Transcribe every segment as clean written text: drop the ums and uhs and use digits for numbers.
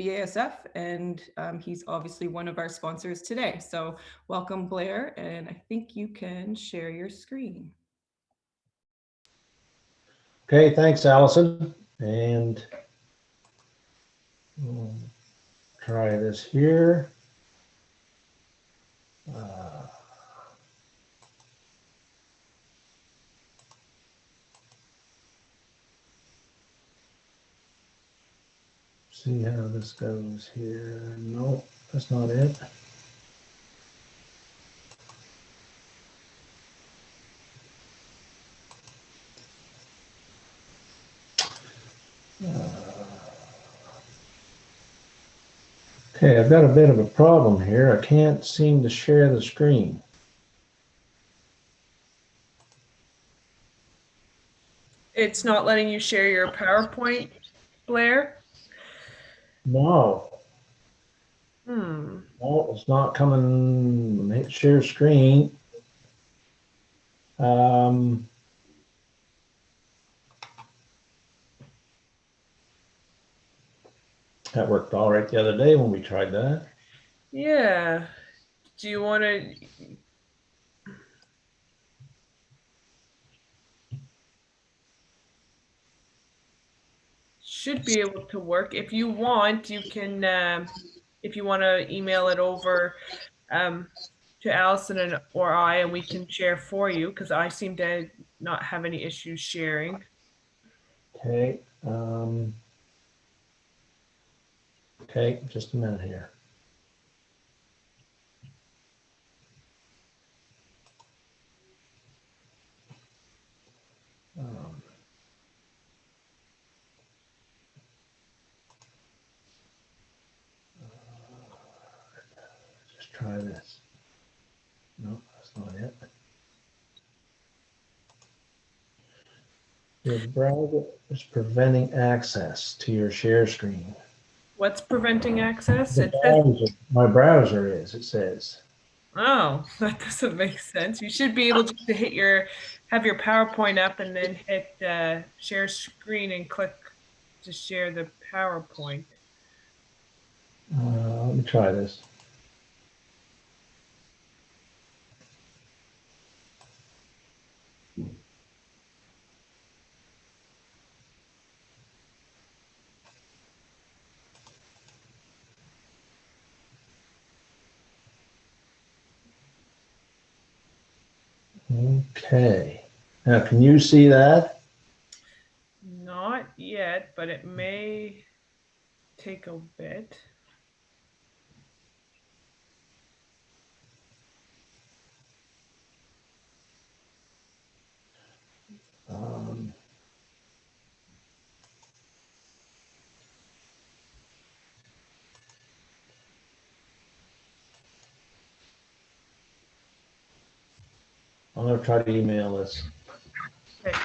BASF, and he's obviously one of our sponsors today. So welcome, Blair, and I think you can share your screen. Okay, thanks, Allison. And we'll try this here. See how this goes here. Nope, that's not it. Okay, I've got a bit of a problem here. I can't seem to share the screen. It's not letting you share your PowerPoint, Blair? No. No, it's not coming. Hit share screen. That worked all right the other day when we tried that. Yeah. Do you want to? Should be able to work. If you want, you can. If you want to email it over to Allison or I, and we can share for you, because I seem to not have any issues sharing. Okay. Okay, just a minute here. Just try this. No, that's not it. Your browser is preventing access to your share screen. What's preventing access? It says, My browser is, it says. oh, that doesn't make sense. You should be able to have your PowerPoint up and then hit share screen and click to share the PowerPoint. Let me try this. Okay. Now, can you see that? Not yet, but it may take a bit. I'm going to try to email this. Okay.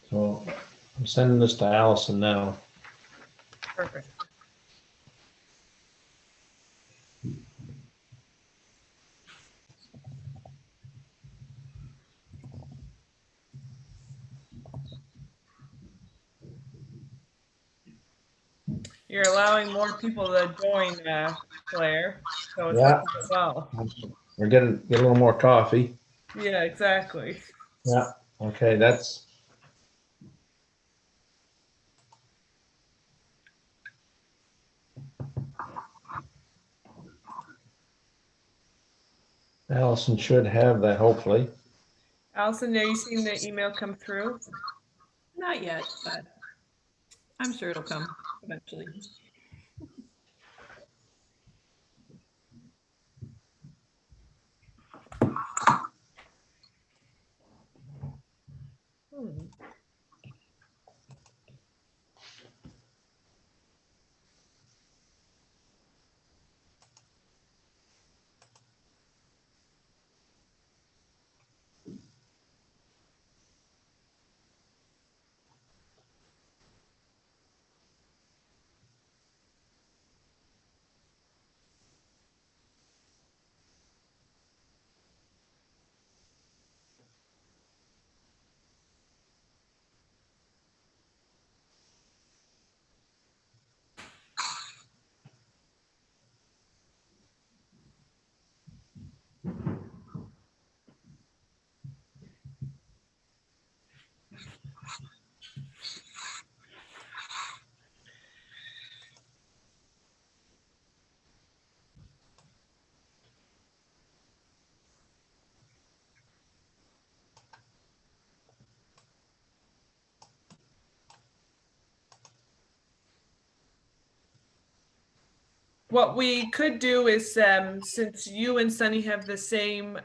So I'm sending this to Allison now. Perfect. You're allowing more people to join, Blair, so it's Yeah. working well. We're getting get a little more coffee. Yeah, exactly. Yeah. Okay, that's. Allison should have that, hopefully. Allison, are you seeing the email come through? Not yet, but I'm sure it'll come eventually. what we could do is, since you and Sonny have the same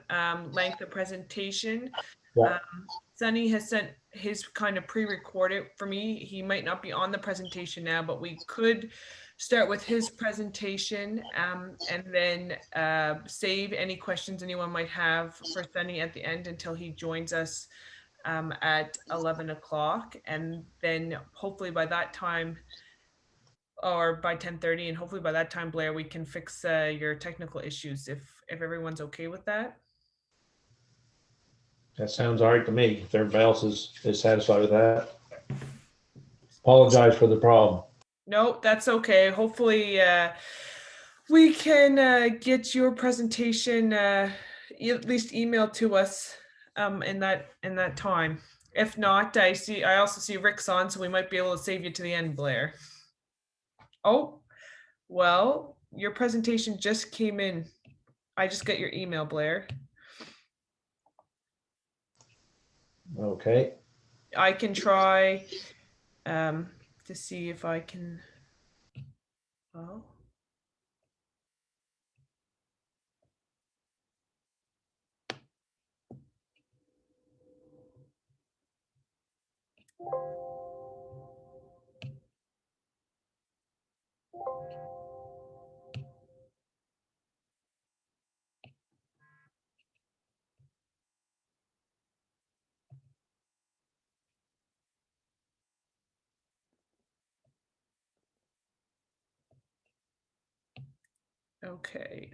length of presentation, Yeah. Sonny has sent his kind of pre-recorded for me. He might not be on the presentation now, but we could start with his presentation and then save any questions anyone might have for Sonny at the end until he joins us at 11 o'clock. And then hopefully by that time, or by 10:30, and hopefully by that time, Blair, we can fix your technical issues if everyone's okay with that. That sounds all right to me. If everybody else is satisfied with that. Apologize for the problem. No, that's okay. Hopefully we can get your presentation at least emailed to us in that time. If not, I also see Rick's on, so we might be able to save you to the end, Blair. Oh, well, your presentation just came in. I just got your email, Blair. Okay. I can try to see if I can. Oh. Okay,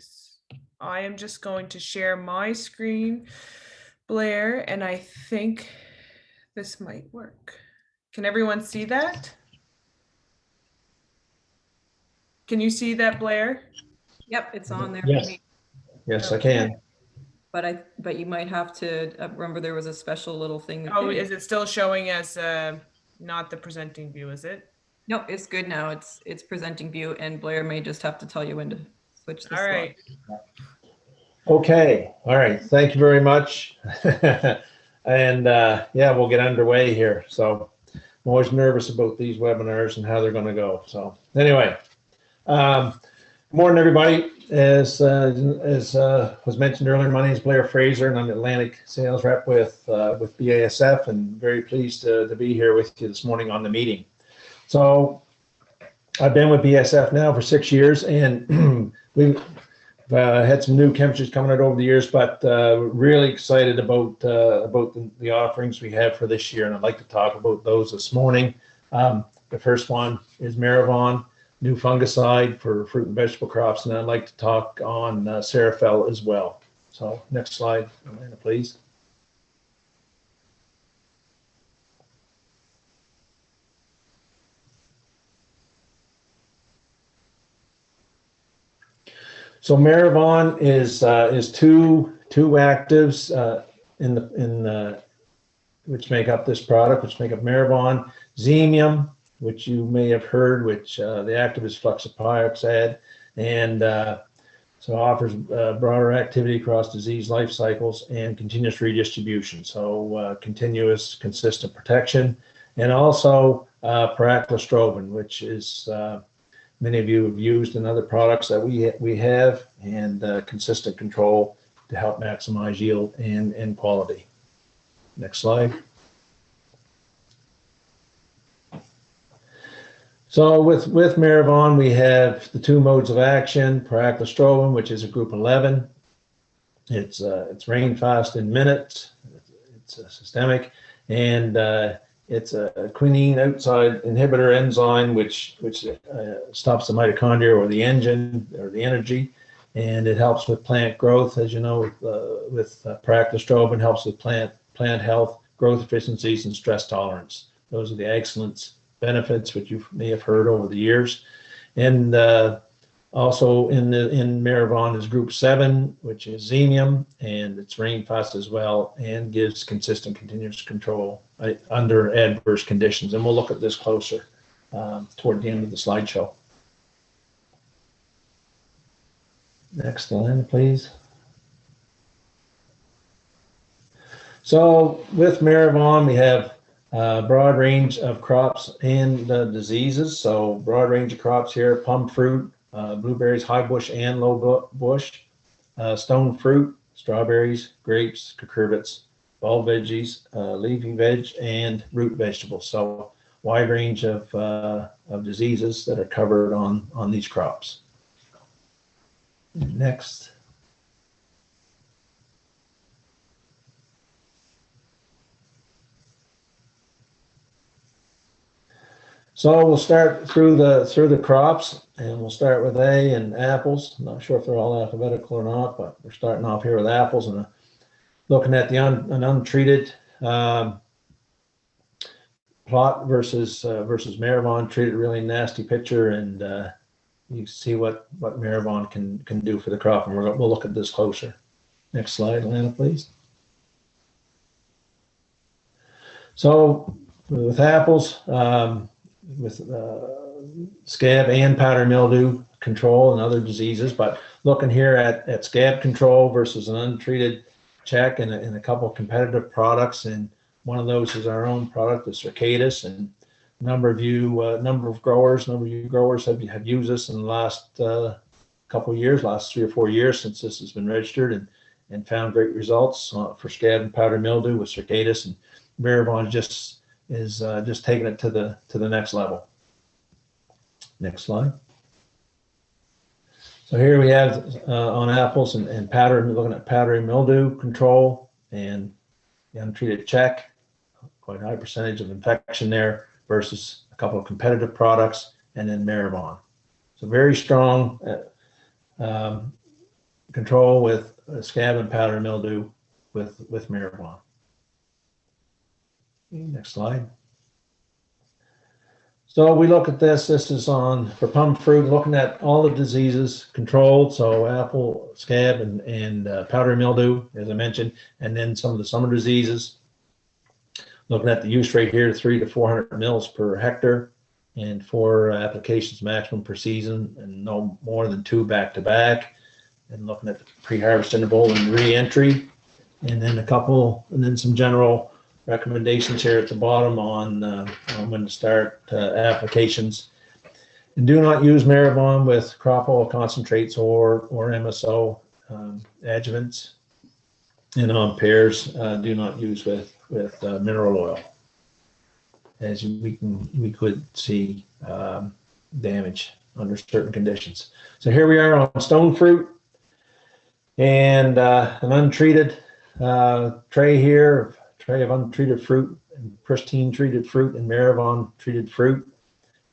I am just going to share my screen, Blair, and I think this might work. Can everyone see that? Can you see that, Blair? Yep, it's on there Yes. for me. Yes, I can. But you might have to remember there was a special little thing. Oh, is it still showing as not the presenting view, is it? Nope, it's good now. It's presenting view, and Blair may just have to tell you when to switch the All right. Okay. All right. Thank you very much. And yeah, we'll get underway here. So I'm always nervous about these webinars and how they're going to go. So anyway, good morning, everybody. As was mentioned earlier, my name is Blair Fraser, and I'm the Atlantic sales rep with BASF, and very pleased to be here with you this morning on the meeting. So I've been with BASF now for 6 years, and we've had some new chemistries coming out over the years, but really excited about the offerings we have for this year, and I'd like to talk about those this morning. The first one is Merivon, new fungicide for fruit and vegetable crops, and I'd like to talk on Serafel as well. So next slide, Amanda, please. So Merivon is two actives which make up this product, which make up Merivon. Xemium, which you may have heard, which the active is fluxapyroxad, and so offers broader activity across disease life cycles and continuous redistribution. So continuous, consistent protection, and also pyraclostrobin, which is many of you have used in other products that we have, and consistent control to help maximize yield and quality. Next slide. So with Merivon, we have the two modes of action: pyraclostrobin, which is a group 11. It's rain fast in minutes. It's systemic, and it's a quinine outside inhibitor enzyme, which stops the mitochondria or the engine or the energy, and it helps with plant growth. As you know, with pyraclostrobin, helps with plant health, growth efficiencies, and stress tolerance. Those are the excellent benefits which you may have heard over the years. And also in Merivon is group 7, which is Xemium, and it's rain fast as well, and gives consistent continuous control under adverse conditions. And we'll look at this closer toward the end of the slideshow. Next line, please. So with Merivon, we have a broad range of crops and diseases. So broad range of crops here: plum fruit, blueberries, high bush and low bush, stone fruit, strawberries, grapes, cucurbits, bulb veggies, leafy veg, and root vegetables. So wide range of diseases that are covered on these crops. Next. So we'll start through the crops, and we'll start with A and apples. I'm not sure if they're all alphabetical or not, but we're starting off here with apples and looking at the an untreated plot versus Merivon. Treated, really nasty picture, and you see what Merivon can do for the crop, and we'll look at this closer. Next slide, Lana, please. So with apples, with scab and powdery mildew control and other diseases, but looking here at scab control versus an untreated check and a couple of competitive products, and one of those is our own product, the Circadus, and a number of you growers have used this in the last couple of years, last 3 or 4 years since this has been registered, and found great results for scab and powdery mildew with Circadus, and Merivon is just taking it to the next level. Next slide. So here we have on apples and powdery, looking at powdery mildew control and the untreated check, quite a high percentage of infection there versus a couple of competitive products, and then Merivon. So very strong control with scab and powdery mildew with Merivon. Next slide. So we look at this. This is for plum fruit, looking at all the diseases controlled. So apple, scab, and powdery mildew, as I mentioned, and then some of the summer diseases. Looking at the use rate here, 300 to 400 mils per hectare, and 4 applications maximum per season, and no more than 2 back to back. And looking at the pre-harvest interval and re-entry, and then some general recommendations here at the bottom on when to start applications. And do not use Merivon with crop oil concentrates or MSO adjuvants. And on pears, do not use with mineral oil, as we could see damage under certain conditions. So here we are on stone fruit, and an untreated tray here. Tray of untreated fruit and pristine treated fruit and Merivon treated fruit.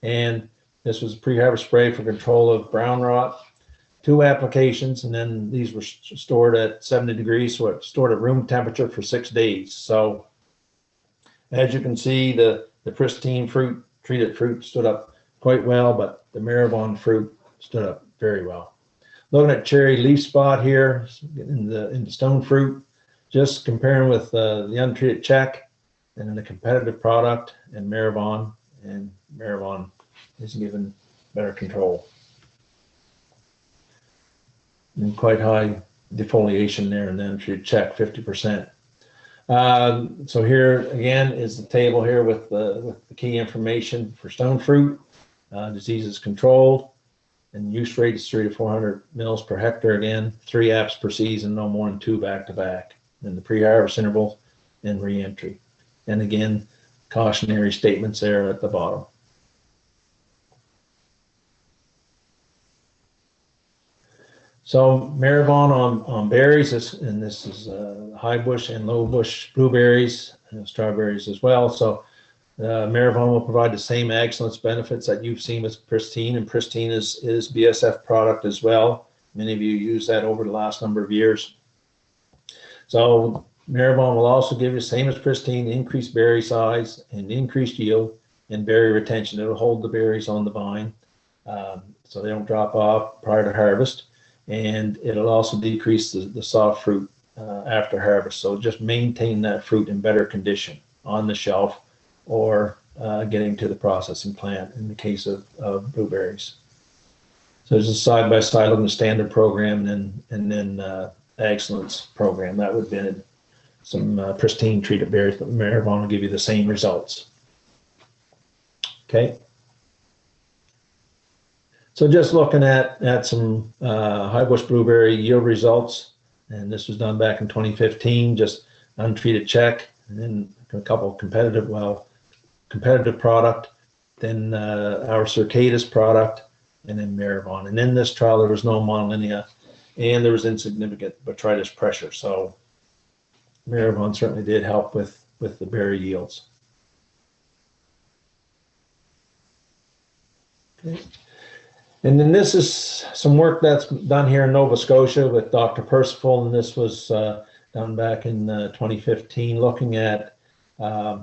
And this was a pre-harvest spray for control of brown rot. 2 applications, and then these were stored at 70 degrees, so it's stored at room temperature for 6 days. So as you can see, the pristine treated fruit stood up quite well, but the Merivon fruit stood up very well. Looking at cherry leaf spot here in the stone fruit, just comparing with the untreated check and then the competitive product and Merivon is given better control. And quite high defoliation there, and then untreated check, 50%. So here again is the table here with the key information for stone fruit. Diseases controlled, and use rate is 300 to 400 mils per hectare. Again, 3 apps per season, no more than 2 back to back. And the pre-harvest interval and re-entry. And again, cautionary statements there at the bottom. So Merivon on berries, and this is high bush and low bush blueberries and strawberries as well. So Merivon will provide the same excellence benefits that you've seen with Pristine, and Pristine is BASF product as well. Many of you use that over the last number of years. So Merivon will also give you, same as Pristine, increased berry size and increased yield and berry retention. It'll hold the berries on the vine so they don't drop off prior to harvest. And it'll also decrease the soft fruit after harvest. So just maintain that fruit in better condition on the shelf or getting to the processing plant in the case of blueberries. So there's a side-by-side looking at the standard program and then excellence program. That would have been some pristine treated berries, but Merivon will give you the same results. Okay. So just looking at some high bush blueberry yield results, and this was done back in 2015, just untreated check, and then a couple of competitive product, then our Circadus product, and then Merivon. And in this trial, there was no monolinea, and there was insignificant botrytis pressure. So Merivon certainly did help with the berry yields. Okay. And then this is some work that's done here in Nova Scotia with Dr. Percival, and this was done back in 2015, looking at Merivon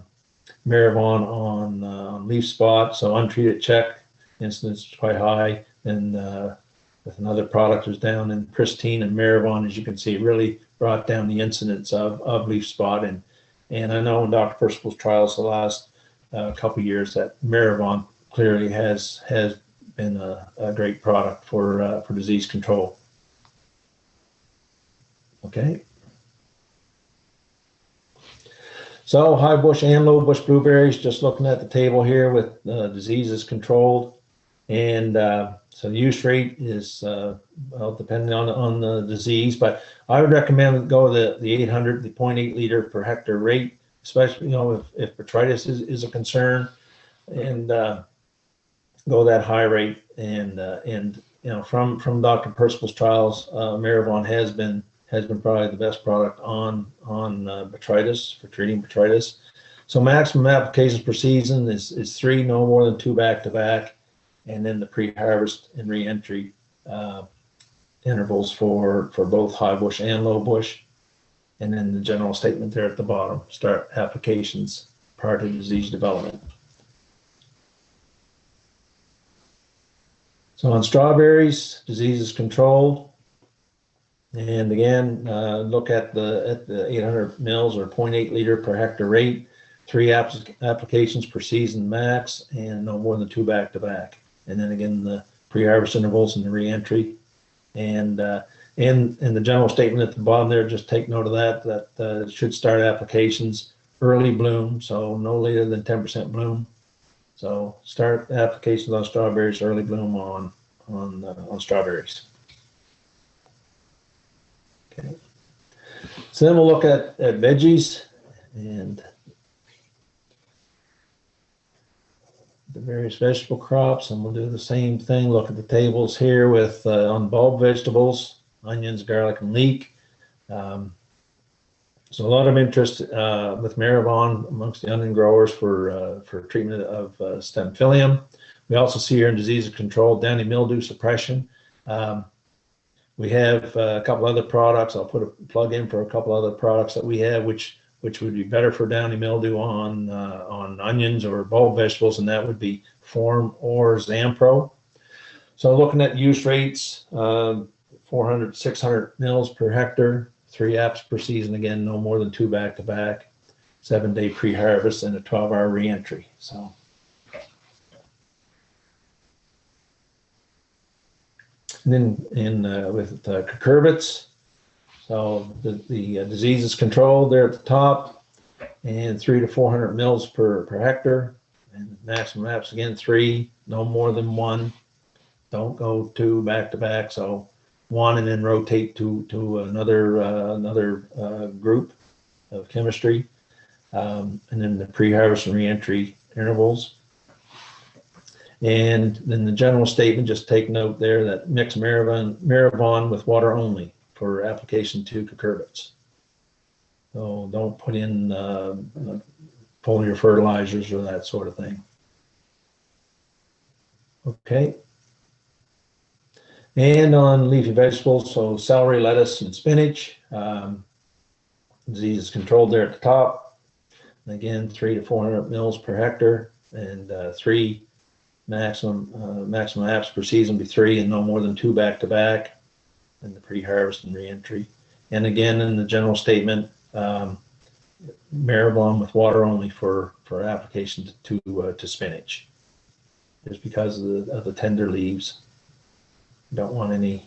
on leaf spot. So untreated check incidence is quite high, and with another product was down in pristine, and Merivon, as you can see, really brought down the incidence of leaf spot. And I know in Dr. Percival's trials the last couple of years that Merivon clearly has been a great product for disease control. Okay. So high bush and low bush blueberries, just looking at the table here with diseases controlled. And so the use rate is, well, depending on the disease, but I would recommend go the 800, the 0.8 liter per hectare rate, especially, you know, if botrytis is a concern, and go that high rate. And you know, from Dr. Percival's trials, Merivon has been probably the best product on botrytis, for treating botrytis. So maximum applications per season is 3, no more than 2 back-to-back, and then the pre-harvest and re-entry intervals for both high bush and low bush. And then the general statement there at the bottom, start applications prior to disease development. So on strawberries, disease is controlled. And again, look at the 800 mils or 0.8 liter per hectare rate, 3 applications per season max, and no more than 2 back-to-back. And then again, the pre-harvest intervals and the re-entry. And in the general statement at the bottom there, just take note of that it should start applications early bloom, so no later than 10% bloom. So start applications on strawberries, early bloom on strawberries. Okay. So then we'll look at veggies and the various vegetable crops, and we'll do the same thing. Look at the tables here with on bulb vegetables, onions, garlic, and leek. So a lot of interest with Merivon amongst the onion growers for treatment of stem phyllium. We also see here in disease control, downy mildew suppression. We have a couple other products. I'll put a plug in for a couple other products that we have, which would be better for downy mildew on onions or bulb vegetables, and that would be Form or Zampro. So looking at use rates, 400 600 mils per hectare, 3 apps per season, again, no more than 2 back-to-back, 7-day pre-harvest, and a 12-hour re-entry. So, and then with cucurbits, so the disease is controlled there at the top, and 300 to 400 mils per hectare, and maximum apps again 3, no more than 1. Don't go 2 back-to-back. So 1 and then rotate to another group of chemistry, and then the pre-harvest and re-entry intervals. And then the general statement, just take note there that mix Merivon with water only for application to cucurbits. So don't put in foliar fertilizers or that sort of thing. Okay. And on leafy vegetables, so celery, lettuce, and spinach, disease is controlled there at the top. And again, 300 to 400 mils per hectare, and 3 maximum apps per season be 3, and no more than 2 back-to-back, and the pre-harvest and re-entry. And again, in the general statement, Merivon with water only for application to spinach, just because of the tender leaves. Don't want any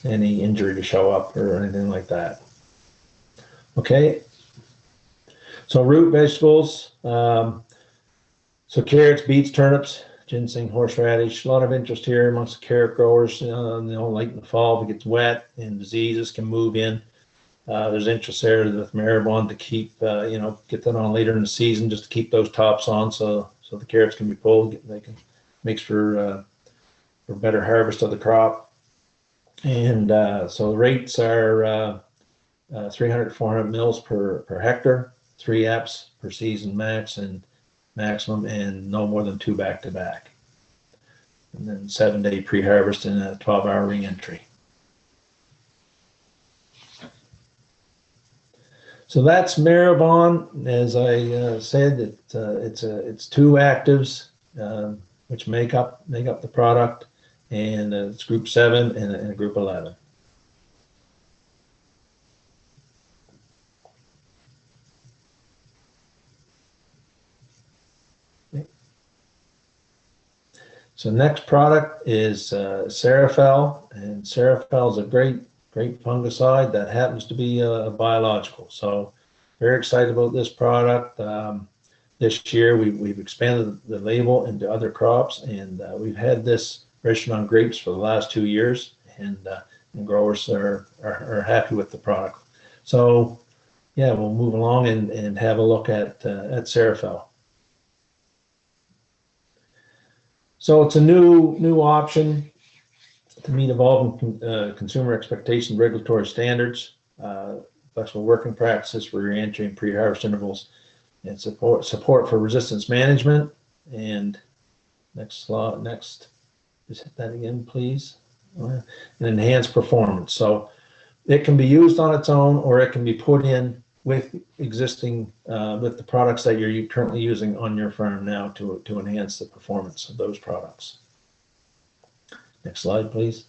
injury to show up or anything like that. Okay. So root vegetables, so carrots, beets, turnips, ginseng, horseradish. A lot of interest here amongst the carrot growers. Late in the fall, if it gets wet and diseases can move in. There's interest there with Merivon to keep, get that on later in the season, just to keep those tops on, so the carrots can be pulled. They can makes for better harvest of the crop. And so the rates are 300 to 400 mils per hectare, 3 EPs per season max and maximum, and no more than 2 back-to-back. And then 7-day pre-harvest and a 12-hour re-entry. So that's Merivon. As I said, it's 2 actives which make up the product, and it's group 7 and a group 11. So next product is Serafel, and Serafel is a great fungicide that happens to be a biological. So very excited about this product. This year we've expanded the label into other crops, and we've had this registered on grapes for the last 2 years, and growers are happy with the product. So yeah, we'll move along and have a look at Serafel. So it's a new option to meet evolving consumer expectations, regulatory standards, flexible working practices for re-entry and pre-harvest intervals, and support for resistance management. And next slide, just hit that again, please. And enhanced performance. So it can be used on its own, or it can be put in with existing with the products that you're currently using on your farm now to enhance the performance of those products. Next slide, please.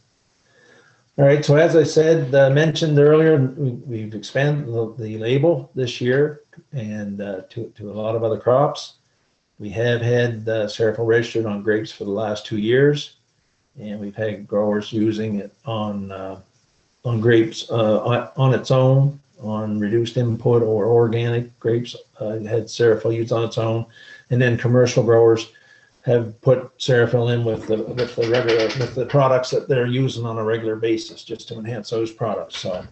All right, so as I said, mentioned earlier, we've expanded the label this year, and to a lot of other crops. We have had Serafel registered on grapes for the last 2 years, and we've had growers using it on grapes on its own, on reduced input or organic grapes. Had Serafel used on its own, and then commercial growers have put Serafel in with the products that they're using on a regular basis, just to enhance those products. So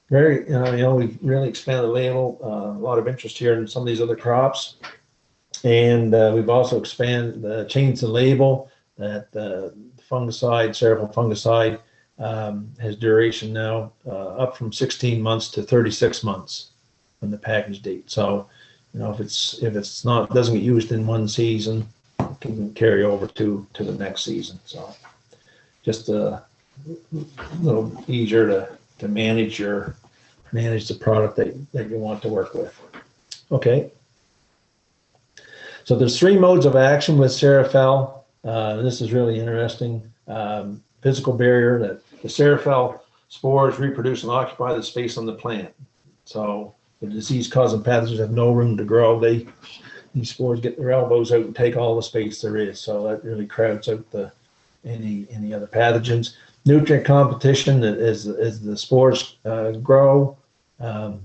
we've really expanded the label. A lot of interest here in some of these other crops, and we've also changed the label that fungicide, Serafel fungicide, has duration now up from 16 months to 36 months from the package date. So, if it doesn't get used in one season, it can carry over to the next season. So, just a little easier to manage the product that you want to work with. Okay. So there's 3 modes of action with Serafel. This is really interesting. Physical barrier, that the Serafel spores reproduce and occupy the space on the plant. So the disease-causing pathogens have no room to grow. These spores get their elbows out and take all the space there is. So that really crowds out any other pathogens. Nutrient competition, as the spores grow,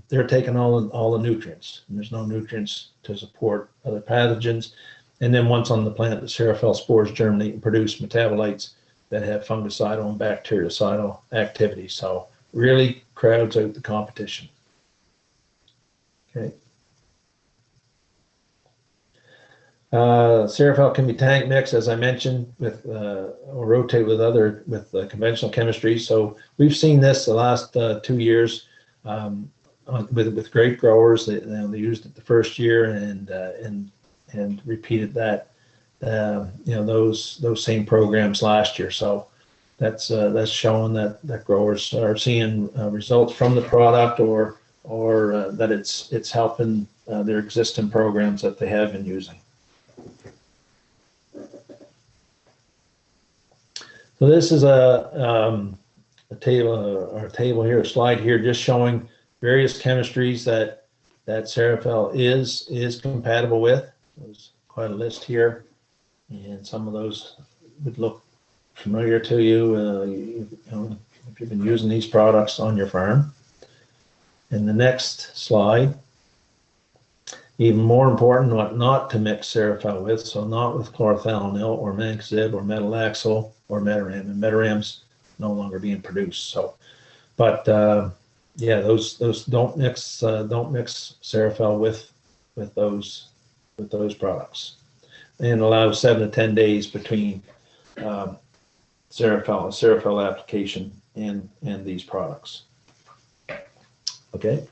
they're taking all the nutrients, and there's no nutrients to support other pathogens. And then once on the plant, the Serafel spores germinate and produce metabolites that have fungicidal and bactericidal activity. So really crowds out the competition. Okay. Serafel can be tank mixed, as I mentioned, or rotate with conventional chemistry. So we've seen this the last 2 years with grape growers. They used it the first year and repeated that. Those same programs last year. So that's showing that growers are seeing results from the product, or that it's helping their existing programs that they have been using. So this is a table here, a slide here, just showing various chemistries that Serafel is compatible with. There's quite a list here, and some of those would look familiar to you, if you've been using these products on your farm. And the next slide Even more important, what not to mix Serafel with. So not with chlorothalonil or mancozeb or metalaxyl or Metaram. And Metaram's no longer being produced. So, but yeah, those don't mix Serafel with those products, and allow 7 to 10 days between Serafel application and these products. Okay.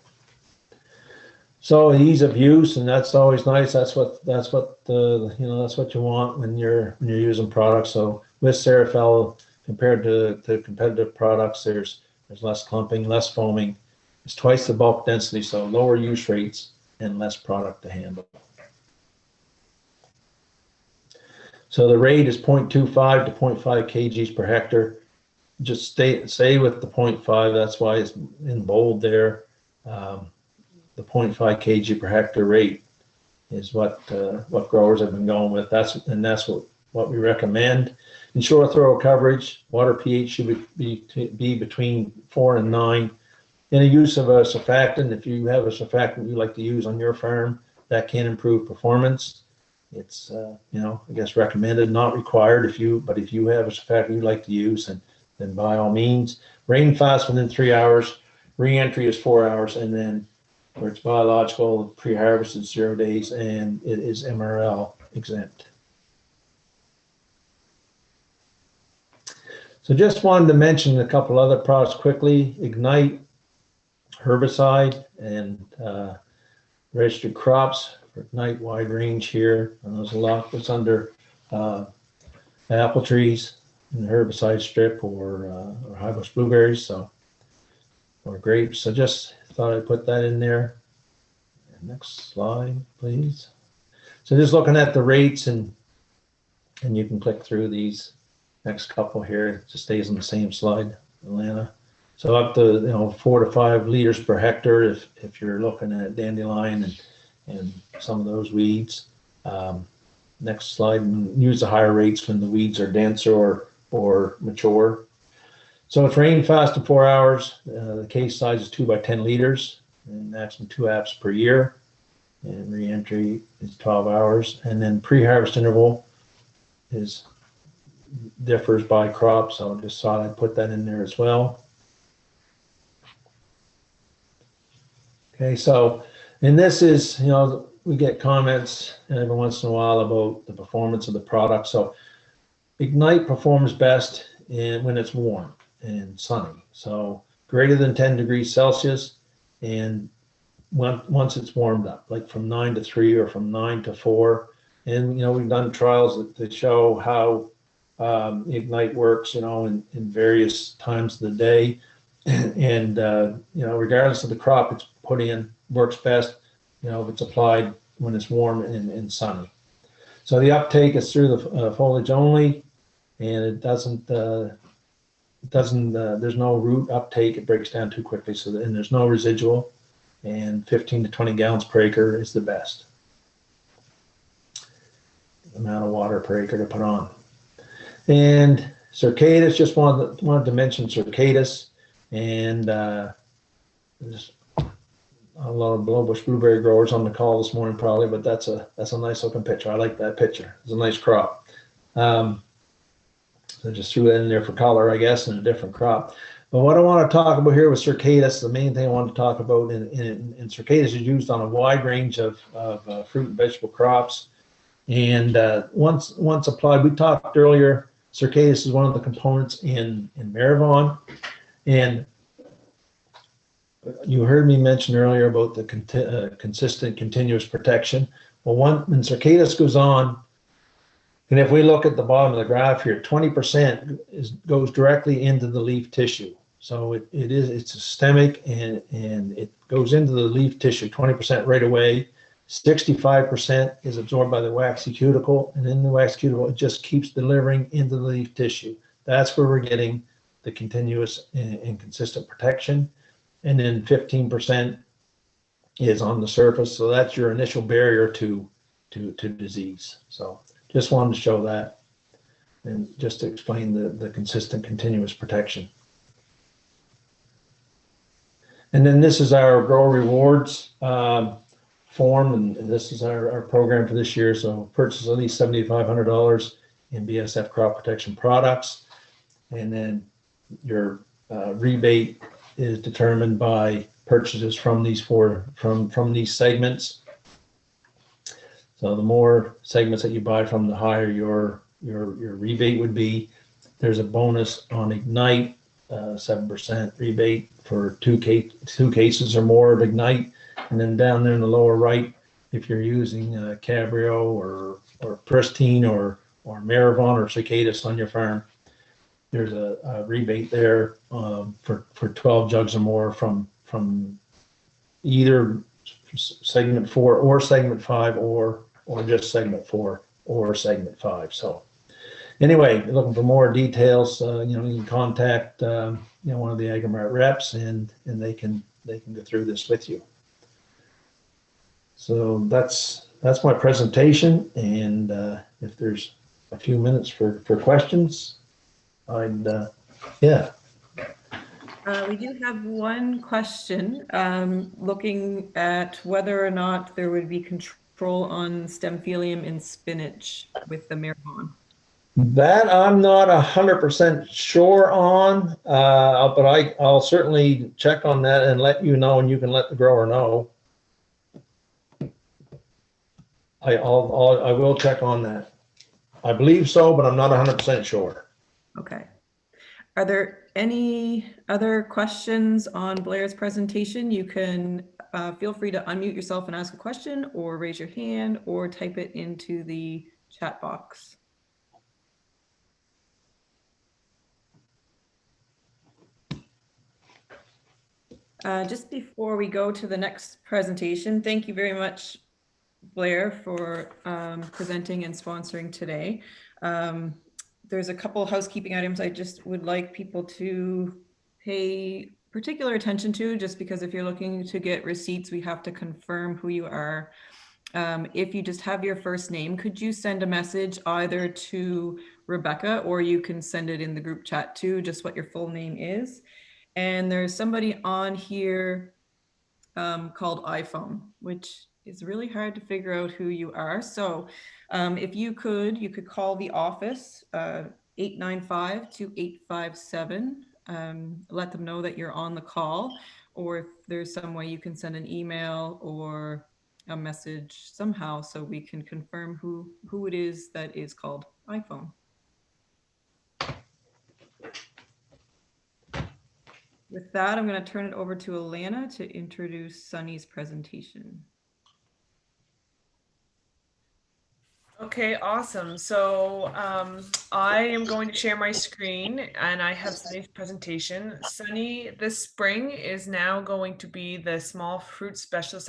So ease of use, and that's always nice. That's what that's what you want when you're using products. So with Serafel, compared to competitive products, there's less clumping, less foaming. It's twice the bulk density, so lower use rates and less product to handle. So the rate is 0.25 to 0.5 kgs per hectare. Just stay with the 0.5. That's why it's in bold there. The 0.5 kg per hectare rate is what growers have been going with. That's what we recommend. Ensure thorough coverage. Water pH should be between 4 and 9. Any use of a surfactant, if you have a surfactant you like to use on your farm, that can improve performance. It's I guess recommended, not required. If you have a surfactant you like to use, then by all means. Rain fast within 3 hours. Re-entry is 4 hours, and then where it's biological, pre-harvest is 0 days, and it is MRL exempt. So just wanted to mention a couple other products quickly. Ignite herbicide and registered crops for Ignite, wide range here. And there's a lot that's under apple trees in the herbicide strip, or high bush blueberries, or grapes. So just thought I'd put that in there. Next slide, please. So just looking at the rates, and you can click through these next couple here. It just stays on the same slide, Atlanta. So up to 4 to 5 liters per hectare if you're looking at dandelion and some of those weeds. Next slide. Use the higher rates when the weeds are denser or mature. So it's rain fast in 4 hours. The case size is 2 by 10 liters, and maximum 2 apps per year. And re-entry is 12 hours. And then pre-harvest interval differs by crop. So I just thought I'd put that in there as well. Okay, so, and this is, we get comments every once in a while about the performance of the product. So Ignite performs best when it's warm and sunny. So greater than 10 degrees Celsius, and once it's warmed up, like from 9 to 3 or from 9 to 4. And, we've done trials that show how Ignite works, in various times of the day. And, regardless of the crop it's put in, works best, if it's applied when it's warm and sunny. So the uptake is through the foliage only, and it doesn't, there's no root uptake. It breaks down too quickly. And there's no residual, and 15 to 20 gallons per acre is the best amount of water per acre to put on. And Circatus, just wanted to mention Circatus, and there's a lot of blowbush blueberry growers on the call this morning probably, but that's a nice looking picture. I like that picture. It's a nice crop. So just threw it in there for color, I guess, in a different crop. But what I want to talk about here with Circatus, the main thing I want to talk about in Circatus is used on a wide range of fruit and vegetable crops. And once applied, we talked earlier, Circatus is one of the components in Merivon. And you heard me mention earlier about the consistent continuous protection. Well, when Circatus goes on, and if we look at the bottom of the graph here, 20% goes directly into the leaf tissue. So it's systemic, and it goes into the leaf tissue 20% right away. 65% is absorbed by the waxy cuticle, and in the waxy cuticle it just keeps delivering into the leaf tissue. That's where we're getting the continuous and consistent protection. And then 15% is on the surface, so that's your initial barrier to disease. So just wanted to show that, and just to explain the consistent continuous protection. And then this is our grower rewards form, and this is our program for this year. So purchase at least $7,500 in BASF crop protection products, and then your rebate is determined by purchases from these from these segments. So the more segments that you buy from, the higher your rebate would be. There's a bonus on Ignite, 7% rebate for two cases or more of Ignite. And then down there in the lower right, if you're using Cabrio or Pristine or Merivon or Cicadas on your farm, there's a rebate there for 12 jugs or more from either segment 4 or segment 5 or just segment 4 or segment 5. So anyway, looking for more details, you can contact one of the Agri-Mart reps, and they can go through this with you. So that's my presentation, and if there's a few minutes for questions, yeah. We do have one question, looking at whether or not there would be control on stemphelium in spinach with the Merivon. That I'm not 100% sure on, but I'll certainly check on that and let you know, and you can let the grower know. I will check on that. I believe so, but I'm not 100% sure. Okay. Are there any other questions on Blair's presentation? You can feel free to unmute yourself and ask a question, or raise your hand, or type it into the chat box. Just before we go to the next presentation, thank you very much, Blair, for presenting and sponsoring today. There's a couple housekeeping items I just would like people to pay particular attention to, just because if you're looking to get receipts, we have to confirm who you are. If you just have your first name, could you send a message either to Rebecca, or you can send it in the group chat too, just what your full name is. And there's somebody on here called iPhone, which is really hard to figure out who you are. So if you could call the office, 895-2857. Let them know that you're on the call, or if there's some way you can send an email or a message somehow so we can confirm who it is that is called iPhone. With that, I'm going to turn it over to Alana to introduce Sonny's presentation. Okay, awesome. So I am going to share my screen, and I have Sonny's presentation. Sonny this spring is now going to be the small fruit specialist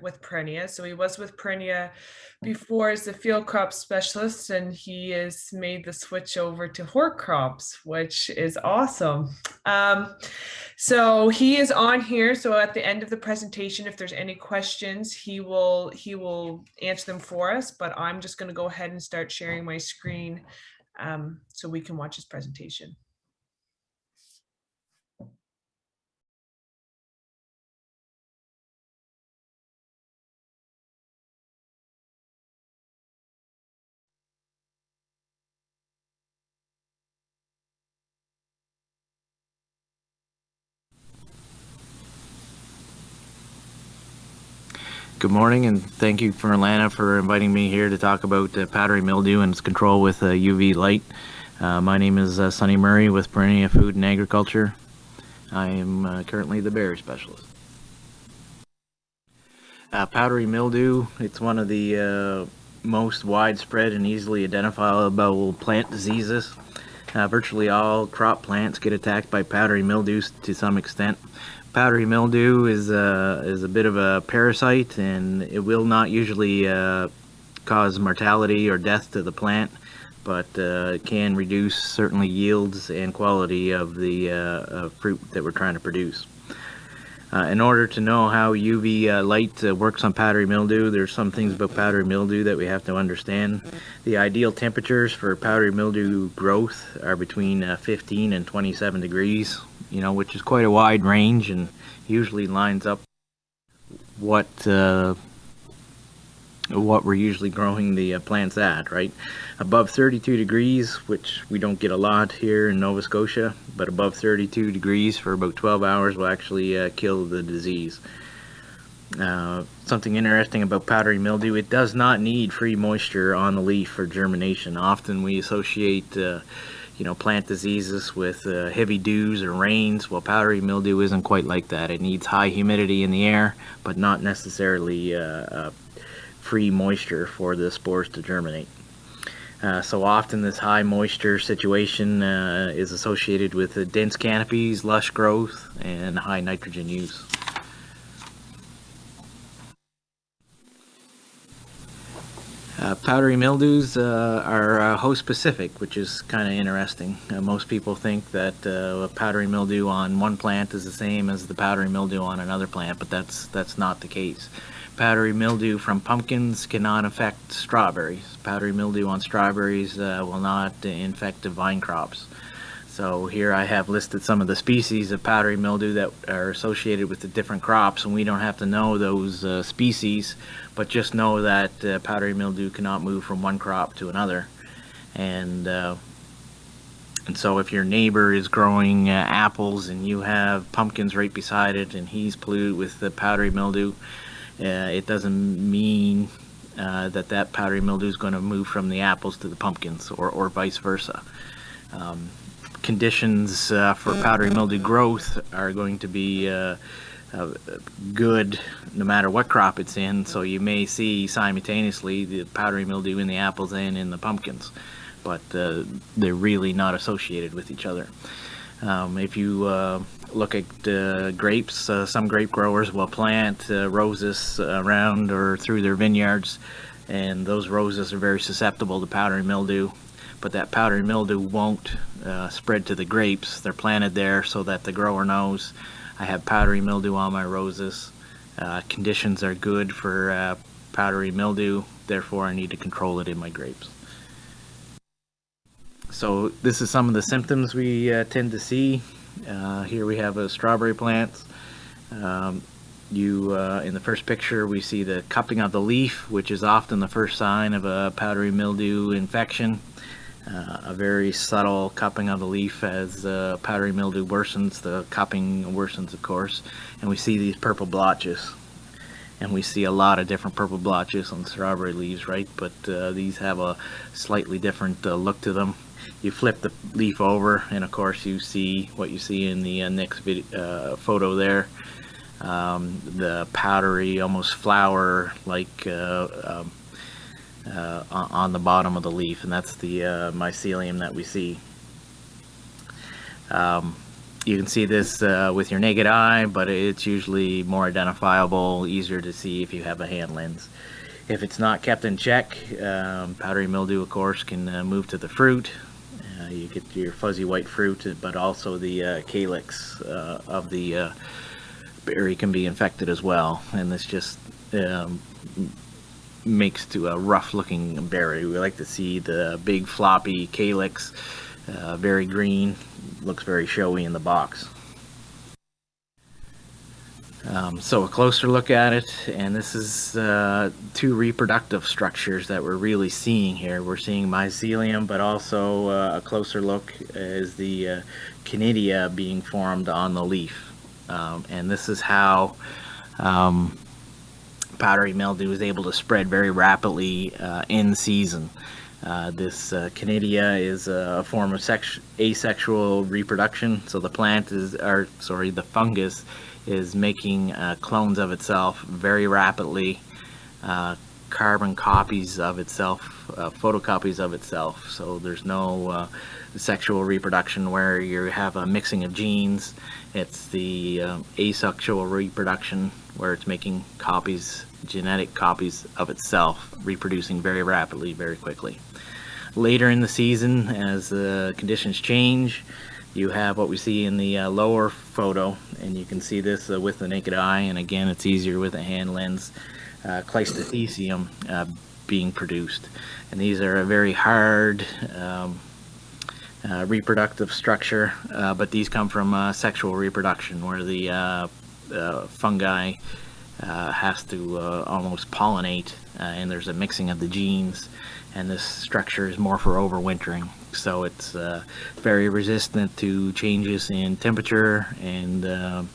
with Perennia. So he was with Perennia before as the field crop specialist, and he has made the switch over to Hort crops, which is awesome. So he is on here. So at the end of the presentation, if there's any questions, he will answer them for us. But I'm just going to go ahead and start sharing my screen so we can watch his presentation. Good morning, and thank you for Alana for inviting me here to talk about powdery mildew and its control with UV light. My name is Sonny Murray with Perennia Food and Agriculture. I am currently the berry specialist. Powdery mildew, it's one of the most widespread and easily identifiable plant diseases. Virtually all crop plants get attacked by powdery mildew to some extent. Powdery mildew is a bit of a parasite, and it will not usually cause mortality or death to the plant, but it can reduce certainly yields and quality of the fruit that we're trying to produce. In order to know how UV light works on powdery mildew, there's some things about powdery mildew that we have to understand. The ideal temperatures for powdery mildew growth are between 15 and 27 degrees, which is quite a wide range, and usually lines up what what we're usually growing the plants at, right? Above 32 degrees, which we don't get a lot here in Nova Scotia, but above 32 degrees for about 12 hours will actually kill the disease. Something interesting about powdery mildew, it does not need free moisture on the leaf for germination. Often we associate plant diseases with heavy dews or rains. Well, powdery mildew isn't quite like that. It needs high humidity in the air, but not necessarily free moisture for the spores to germinate. So often this high moisture situation is associated with dense canopies, lush growth, and high nitrogen use. Powdery mildews are host specific, which is kind of interesting. Most people think that powdery mildew on one plant is the same as the powdery mildew on another plant, but that's not the case. Powdery mildew from pumpkins cannot affect strawberries. Powdery mildew on strawberries will not infect the vine crops. So here I have listed some of the species of powdery mildew that are associated with the different crops, and we don't have to know those species, but just know that powdery mildew cannot move from one crop to another. And so if your neighbor is growing apples and you have pumpkins right beside it and he's polluted with the powdery mildew, it doesn't mean that powdery mildew is going to move from the apples to the pumpkins, or vice versa. Conditions for powdery mildew growth are going to be good no matter what crop it's in, so you may see simultaneously the powdery mildew in the apples and in the pumpkins, but they're really not associated with each other. If you look at grapes, some grape growers will plant roses around or through their vineyards, and those roses are very susceptible to powdery mildew, but that powdery mildew won't spread to the grapes. They're planted there so that the grower knows, I have powdery mildew on my roses. Conditions are good for powdery mildew, therefore I need to control it in my grapes. So this is some of the symptoms we tend to see. Here we have a strawberry plant. In the first picture we see the cupping of the leaf, which is often the first sign of a powdery mildew infection. A very subtle cupping of the leaf. As powdery mildew worsens, the cupping worsens, of course, and we see these purple blotches. And we see a lot of different purple blotches on strawberry leaves, right? But these have a slightly different look to them. You flip the leaf over, and of course you see what you see in the next photo there. The powdery, almost flower-like on the bottom of the leaf, and that's the mycelium that we see. You can see this with your naked eye, but it's usually more identifiable, easier to see if you have a hand lens. If it's not kept in check, powdery mildew, of course, can move to the fruit. You get your fuzzy white fruit, but also the calyx of the berry can be infected as well, and this just makes to a rough looking berry. We like to see the big floppy calyx, very green, looks very showy in the box. So a closer look at it, and this is two reproductive structures that we're really seeing here. We're seeing mycelium, but also a closer look is the conidia being formed on the leaf. And this is how powdery mildew is able to spread very rapidly in season. This conidia is a form of asexual reproduction, so the the fungus is making clones of itself very rapidly, carbon copies of itself, photocopies of itself. So there's no sexual reproduction where you have a mixing of genes. It's the asexual reproduction where it's making copies, genetic copies of itself, reproducing very rapidly, very quickly. Later in the season, as the conditions change, you have what we see in the lower photo, and you can see this with the naked eye, and again it's easier with a hand lens, cleistothecium being produced. And these are a very hard reproductive structure, but these come from sexual reproduction, where the fungi has to almost pollinate, and there's a mixing of the genes, and this structure is more for overwintering. So it's very resistant to changes in temperature and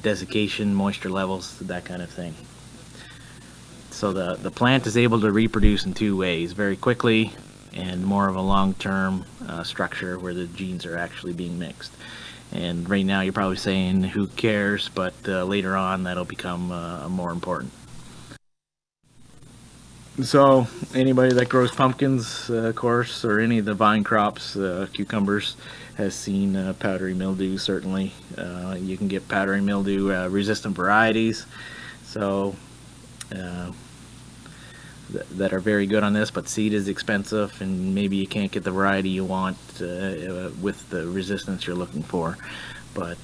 desiccation, moisture levels, that kind of thing. So the plant is able to reproduce in two ways, very quickly and more of a long-term structure where the genes are actually being mixed. And right now you're probably saying, who cares? But later on that'll become more important. So anybody that grows pumpkins, of course, or any of the vine crops, cucumbers, has seen powdery mildew. Certainly you can get powdery mildew resistant varieties, so that are very good on this, but seed is expensive, and maybe you can't get the variety you want with the resistance you're looking for. But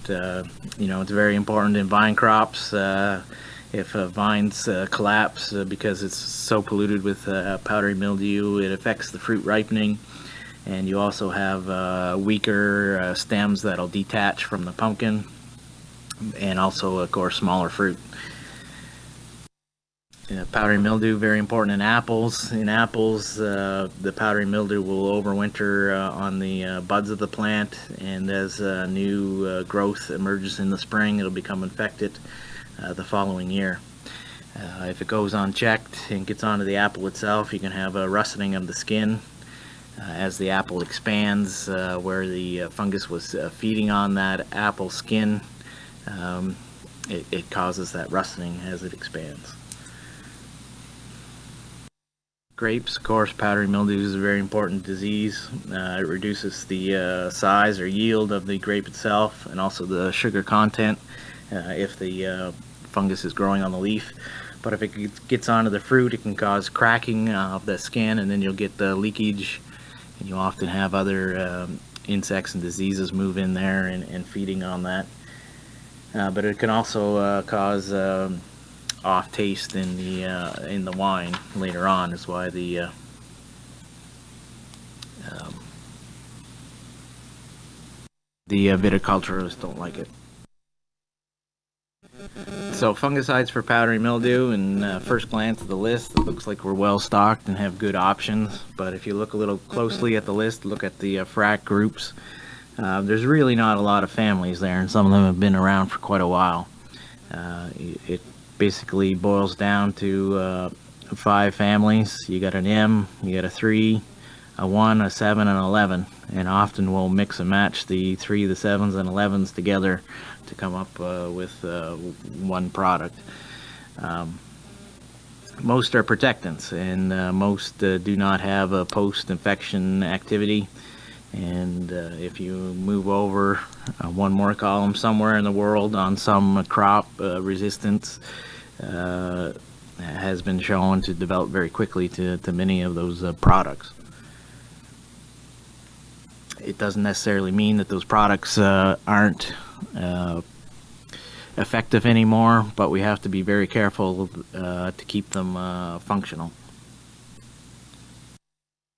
you know, it's very important in vine crops. If vines collapse because it's so polluted with powdery mildew, it affects the fruit ripening, and you also have weaker stems that'll detach from the pumpkin, and also, of course, smaller fruit. Powdery mildew, very important in apples. In apples, the powdery mildew will overwinter on the buds of the plant, and as new growth emerges in the spring, it'll become infected the following year. If it goes unchecked and gets onto the apple itself, you can have a russening of the skin as the apple expands, where the fungus was feeding on that apple skin. It causes that russening as it expands. Grapes, of course, powdery mildew is a very important disease. It reduces the size or yield of the grape itself, and also the sugar content if the fungus is growing on the leaf. But if it gets onto the fruit, it can cause cracking of the skin, and then you'll get the leakage, and you often have other insects and diseases move in there and feeding on that. But it can also cause off taste in the wine later on, is why the viticulturists don't like it. So fungicides for powdery mildew, and first glance at the list, it looks like we're well stocked and have good options. But if you look a little closely at the list, look at the frac groups, there's really not a lot of families there, and some of them have been around for quite a while. It basically boils down to 5 families. You got an M, you got a 3, a 1, a 7, and an 11, and often we'll mix and match the 3, the 7s, and 11s together to come up with one product. Most are protectants, and most do not have a post-infection activity. And if you move over one more column, somewhere in the world on some crop, resistance has been shown to develop very quickly to many of those products. It doesn't necessarily mean that those products aren't effective anymore, but we have to be very careful to keep them functional.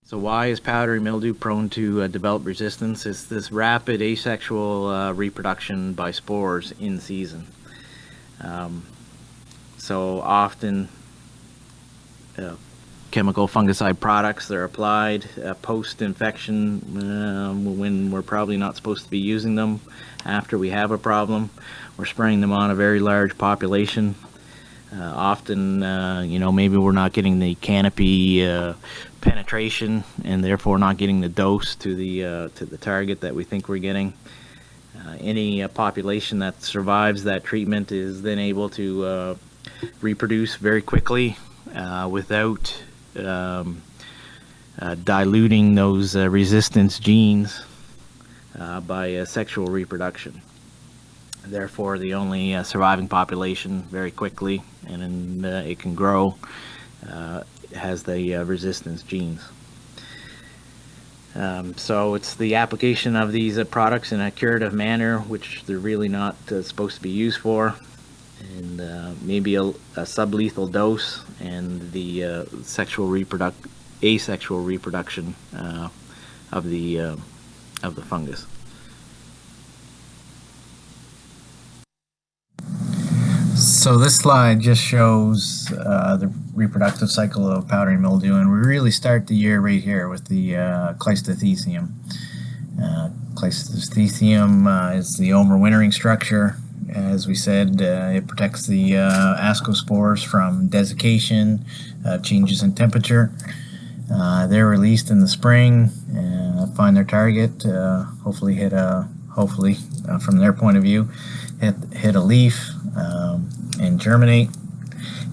So why is powdery mildew prone to develop resistance? It's this rapid asexual reproduction by spores in season. So often chemical fungicide products, they're applied post-infection when we're probably not supposed to be using them. After we have a problem, we're spraying them on a very large population. Often, you know, maybe we're not getting the canopy penetration, and therefore not getting the dose to the target that we think we're getting. Any population that survives that treatment is then able to reproduce very quickly without diluting those resistance genes by sexual reproduction. Therefore, the only surviving population very quickly, and it can grow, has the resistance genes. So it's the application of these products in a curative manner, which they're really not supposed to be used for, and maybe a sublethal dose, and the asexual reproduction of the fungus. So this slide just shows the reproductive cycle of powdery mildew, and we really start the year right here with the Cleistothecium. Cleistothecium is the overwintering structure. As we said, it protects the ascospores from desiccation, changes in temperature. They're released in the spring, find their target, hopefully from their point of view, hit a leaf and germinate,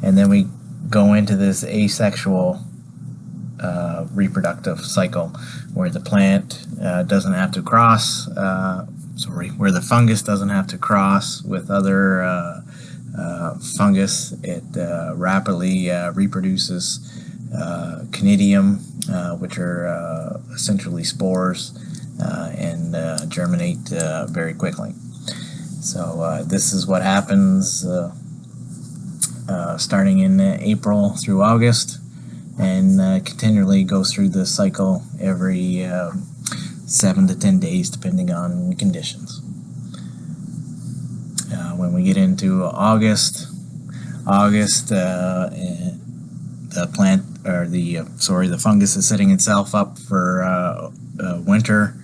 and then we go into this asexual reproductive cycle where the plant doesn't have to cross, where the fungus doesn't have to cross with other fungus. It rapidly reproduces conidium, which are essentially spores, and germinate very quickly. So this is what happens starting in April through August, and continually goes through this cycle every 7 to 10 days depending on conditions. When we get into August, the plant, or the fungus is setting itself up for winter.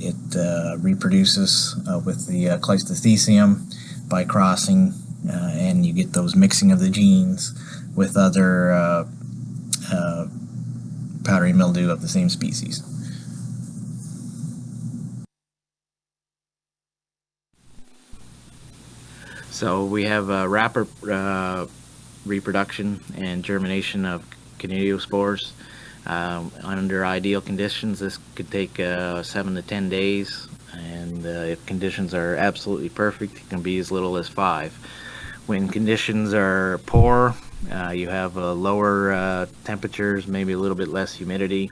It reproduces with the Cleistothecium by crossing, and you get those mixing of the genes with other powdery mildew of the same species. So we have rapid reproduction and germination of conidiospores. Under ideal conditions, this could take 7 to 10 days, and if conditions are absolutely perfect, it can be as little as 5. When conditions are poor, you have lower temperatures, maybe a little bit less humidity.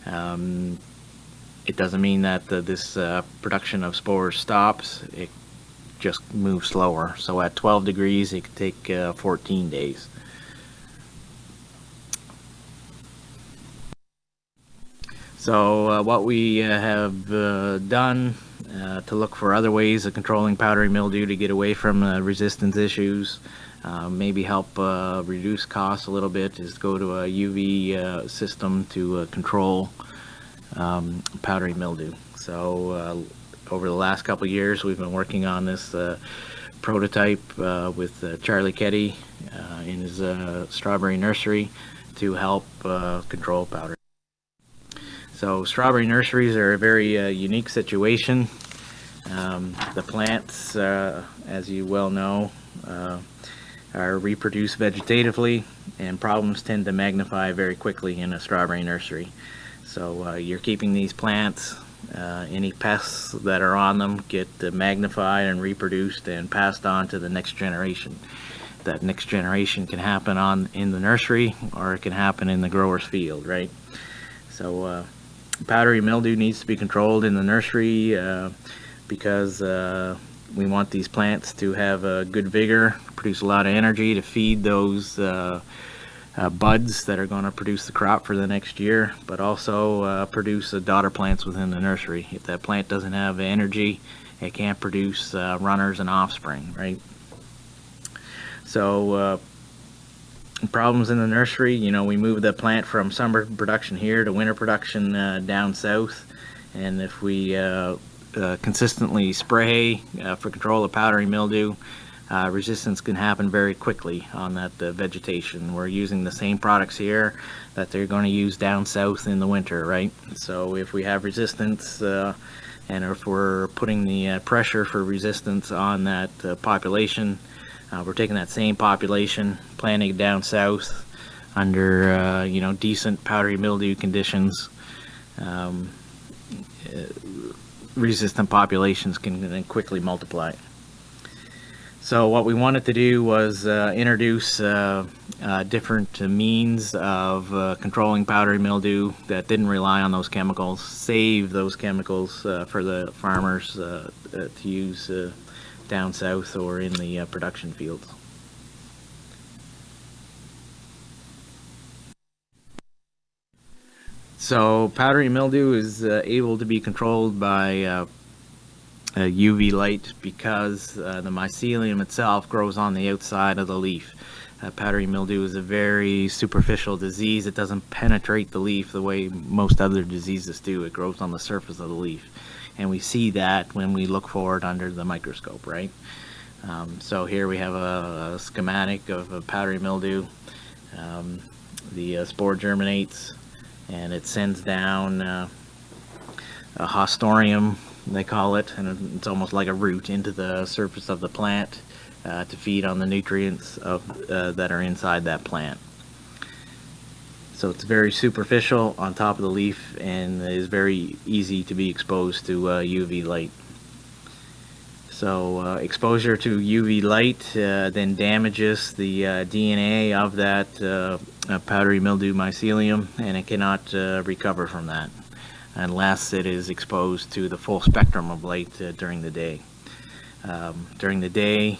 It doesn't mean that this production of spores stops. It just moves slower. So at 12 degrees, it could take 14 days. So what we have done to look for other ways of controlling powdery mildew to get away from resistance issues, maybe help reduce costs a little bit, is go to a UV system to control powdery mildew. So over the last couple of years, we've been working on this prototype with Charlie Ketty in his strawberry nursery to help control powdery. So strawberry nurseries are a very unique situation. The plants, as you well know, are reproduced vegetatively, and problems tend to magnify very quickly in a strawberry nursery. So you're keeping these plants, any pests that are on them get magnified and reproduced and passed on to the next generation. That next generation can happen in the nursery, or it can happen in the grower's field, right? So powdery mildew needs to be controlled in the nursery because we want these plants to have a good vigor, produce a lot of energy to feed those buds that are going to produce the crop for the next year, but also produce daughter plants within the nursery. If that plant doesn't have energy, it can't produce runners and offspring, right? So problems in the nursery, we move the plant from summer production here to winter production down south, and if we consistently spray for control of powdery mildew, resistance can happen very quickly on that vegetation. We're using the same products here that they're going to use down south in the winter, right? So if we have resistance, and if we're putting the pressure for resistance on that population, we're taking that same population, planting it down south under decent powdery mildew conditions. Resistant populations can then quickly multiply. So what we wanted to do was introduce different means of controlling powdery mildew that didn't rely on those chemicals, save those chemicals for the farmers to use down south or in the production fields. So powdery mildew is able to be controlled by UV light because the mycelium itself grows on the outside of the leaf. Powdery mildew is a very superficial disease. It doesn't penetrate the leaf the way most other diseases do. It grows on the surface of the leaf. And we see that when we look for it under the microscope, right? So here we have a schematic of a powdery mildew. The spore germinates and it sends down a hostorium, they call it, and it's almost like a root into the surface of the plant to feed on the nutrients that are inside that plant. So it's very superficial on top of the leaf and is very easy to be exposed to UV light. So exposure to UV light then damages the DNA of that powdery mildew mycelium, and it cannot recover from that unless it is exposed to the full spectrum of light during the day. During the day,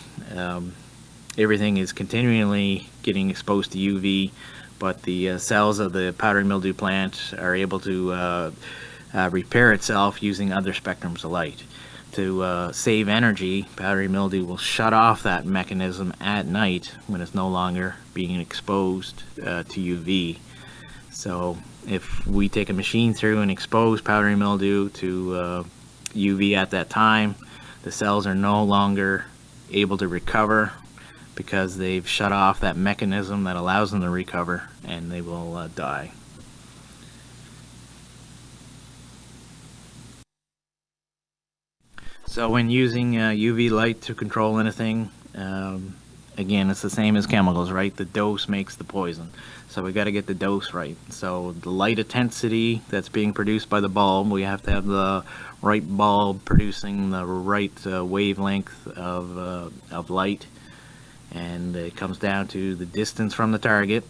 everything is continually getting exposed to UV, but the cells of the powdery mildew plant are able to repair itself using other spectrums of light. To save energy, powdery mildew will shut off that mechanism at night when it's no longer being exposed to UV. So if we take a machine through and expose powdery mildew to UV at that time, the cells are no longer able to recover because they've shut off that mechanism that allows them to recover, and they will die. So when using UV light to control anything, again, it's the same as chemicals, right? The dose makes the poison. So we got to get the dose right. So the light intensity that's being produced by the bulb, we have to have the right bulb producing the right wavelength of light. And it comes down to the distance from the target.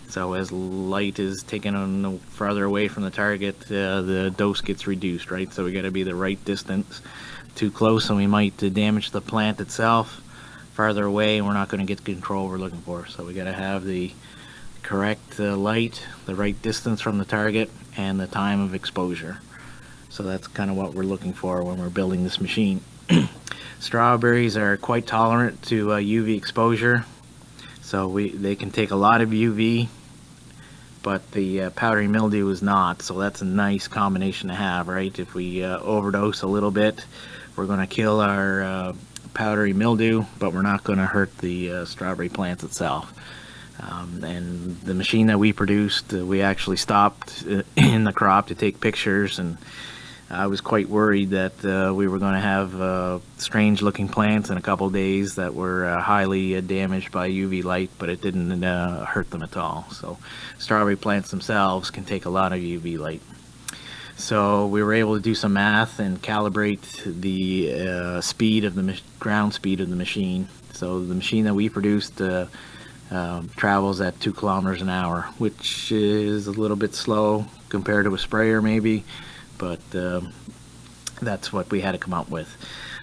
So as light is taken farther away from the target, the dose gets reduced, right? So we got to be the right distance. Too close and we might damage the plant itself. Farther away, we're not going to get the control we're looking for. So we got to have the correct light, the right distance from the target, and the time of exposure. So that's kind of what we're looking for when we're building this machine. Strawberries are quite tolerant to UV exposure. So they can take a lot of UV, but the powdery mildew is not. So that's a nice combination to have, right? If we overdose a little bit, we're going to kill our powdery mildew, but we're not going to hurt the strawberry plant itself. And the machine that we produced, we actually stopped in the crop to take pictures, and I was quite worried that we were going to have strange looking plants in a couple of days that were highly damaged by UV light, but it didn't hurt them at all. So strawberry plants themselves can take a lot of UV light. So we were able to do some math and calibrate the speed of the ground speed of the machine. So the machine that we produced travels at 2 kilometers an hour, which is a little bit slow compared to a sprayer maybe, but that's what we had to come up with.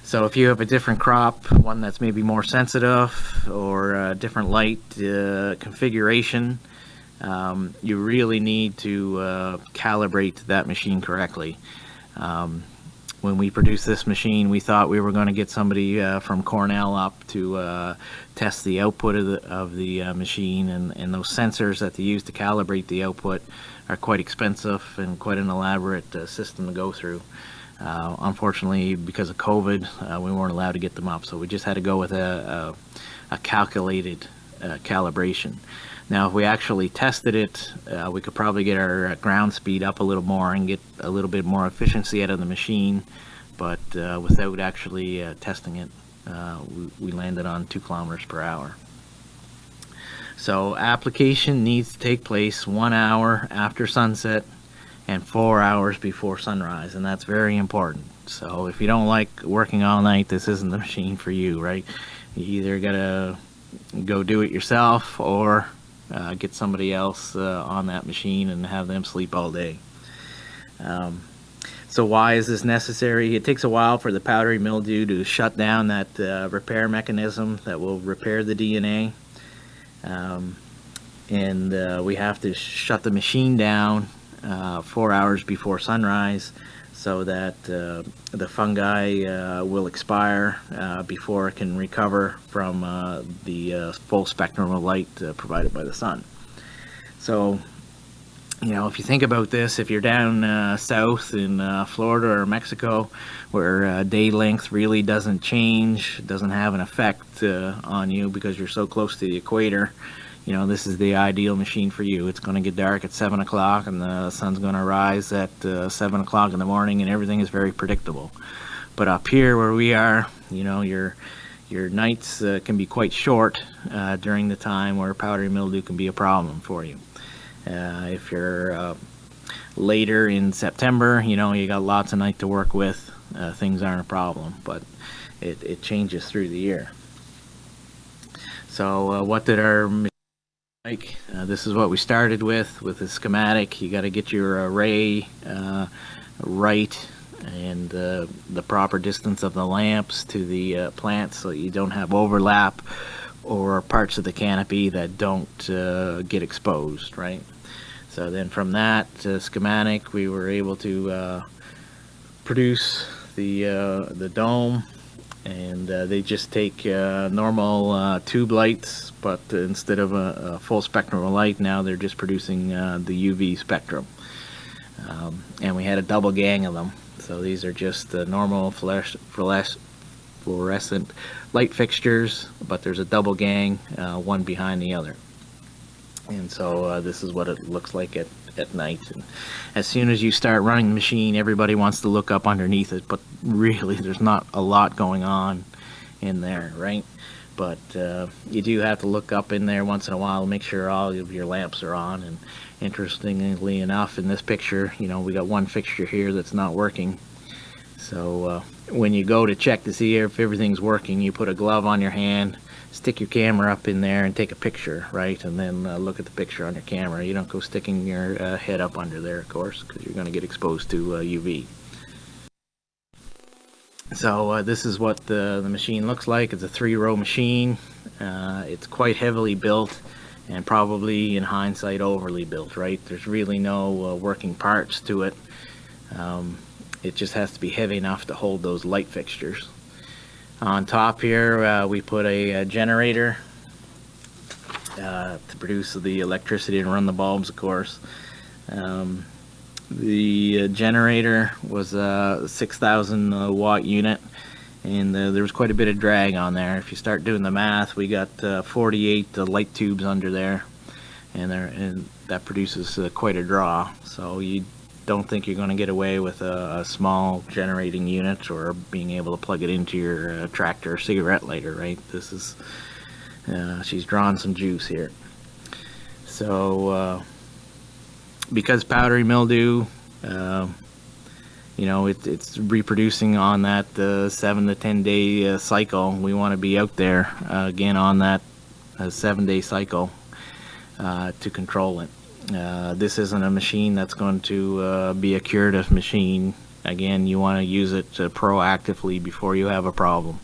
So if you have a different crop, one that's maybe more sensitive or a different light configuration, you really need to calibrate that machine correctly. When we produced this machine, we thought we were going to get somebody from Cornell up to test the output of the machine, and those sensors that they use to calibrate the output are quite expensive and quite an elaborate system to go through. Unfortunately, because of COVID, we weren't allowed to get them up, so we just had to go with a calculated calibration. Now, if we actually tested it, we could probably get our ground speed up a little more and get a little bit more efficiency out of the machine, but without actually testing it, we landed on 2 kilometers per hour. So application needs to take place 1 hour after sunset and 4 hours before sunrise, and that's very important. So if you don't like working all night, this isn't the machine for you, right? You either gotta go do it yourself or get somebody else on that machine and have them sleep all day. So why is this necessary? It takes a while for the powdery mildew to shut down that repair mechanism that will repair the DNA. And we have to shut the machine down 4 hours before sunrise, so that the fungi will expire before it can recover from the full spectrum of light provided by the sun. So, you know, if you think about this, if you're down south in Florida or Mexico, where day length really doesn't change, doesn't have an effect on you because you're so close to the equator, you know, this is the ideal machine for you. It's going to get dark at 7 o'clock and the sun's going to rise at 7 o'clock in the morning, and everything is very predictable. But up here where we are, you know, your nights can be quite short during the time where powdery mildew can be a problem for you. If you're later in September, you know, you got lots of night to work with, things aren't a problem, but it changes through the year. So what did our machine like? This is what we started with the schematic. You got to get your array right, and the proper distance of the lamps to the plants, so you don't have overlap or parts of the canopy that don't get exposed, right? So then from that schematic, we were able to produce the dome, and they just take normal tube lights, but instead of a full spectrum of light, now they're just producing the UV spectrum. And we had a double gang of them. So these are just the normal fluorescent light fixtures, but there's a double gang, one behind the other. And so this is what it looks like at night. And as soon as you start running the machine, everybody wants to look up underneath it, but really there's not a lot going on in there, right? But you do have to look up in there once in a while to make sure all of your lamps are on. And interestingly enough, in this picture, you know, we got one fixture here that's not working. So when you go to check to see if everything's working, you put a glove on your hand, stick your camera up in there and take a picture, right? And then look at the picture on your camera. You don't go sticking your head up under there, of course, because you're going to get exposed to UV. So this is what the machine looks like. It's a 3-row machine. It's quite heavily built, and probably in hindsight overly built, right? There's really no working parts to it. It just has to be heavy enough to hold those light fixtures. On top here, we put a generator to produce the electricity and run the bulbs, of course. The generator was a 6,000 watt unit, and there was quite a bit of drag on there. If you start doing the math, we got 48 light tubes under there, and that produces quite a draw. So you don't think you're going to get away with a small generating unit or being able to plug it into your tractor or cigarette lighter, right? This is she's drawn some juice here. So because powdery mildew, you know, it's reproducing on that 7 to 10 day cycle. We want to be out there again on that 7-day cycle to control it. This isn't a machine that's going to be a curative machine. Again, you want to use it proactively before you have a problem.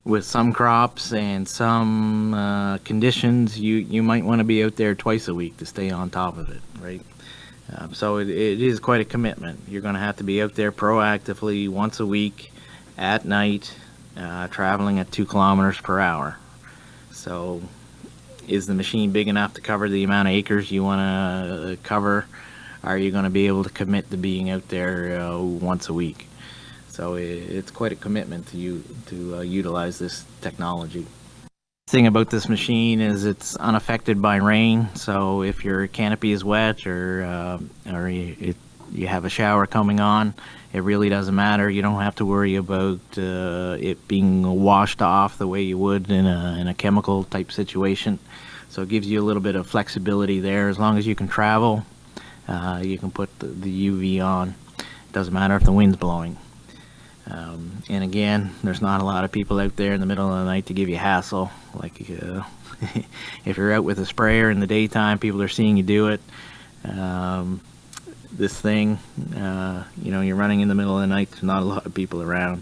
With some crops and some conditions, you might want to be out there twice a week to stay on top of it, right? So it is quite a commitment. You're going to have to be out there proactively once a week at night, traveling at 2 kilometers per hour. So is the machine big enough to cover the amount of acres you want to cover? Are you going to be able to commit to being out there once a week? So it's quite a commitment to utilize this technology. The thing about this machine is it's unaffected by rain. So if your canopy is wet or you have a shower coming on, it really doesn't matter. You don't have to worry about it being washed off the way you would in a chemical type situation. So it gives you a little bit of flexibility there. As long as you can travel, you can put the UV on. It doesn't matter if the wind's blowing. And again, there's not a lot of people out there in the middle of the night to give you hassle. Like if you're out with a sprayer in the daytime, people are seeing you do it. This thing, you know, you're running in the middle of the night, there's not a lot of people around.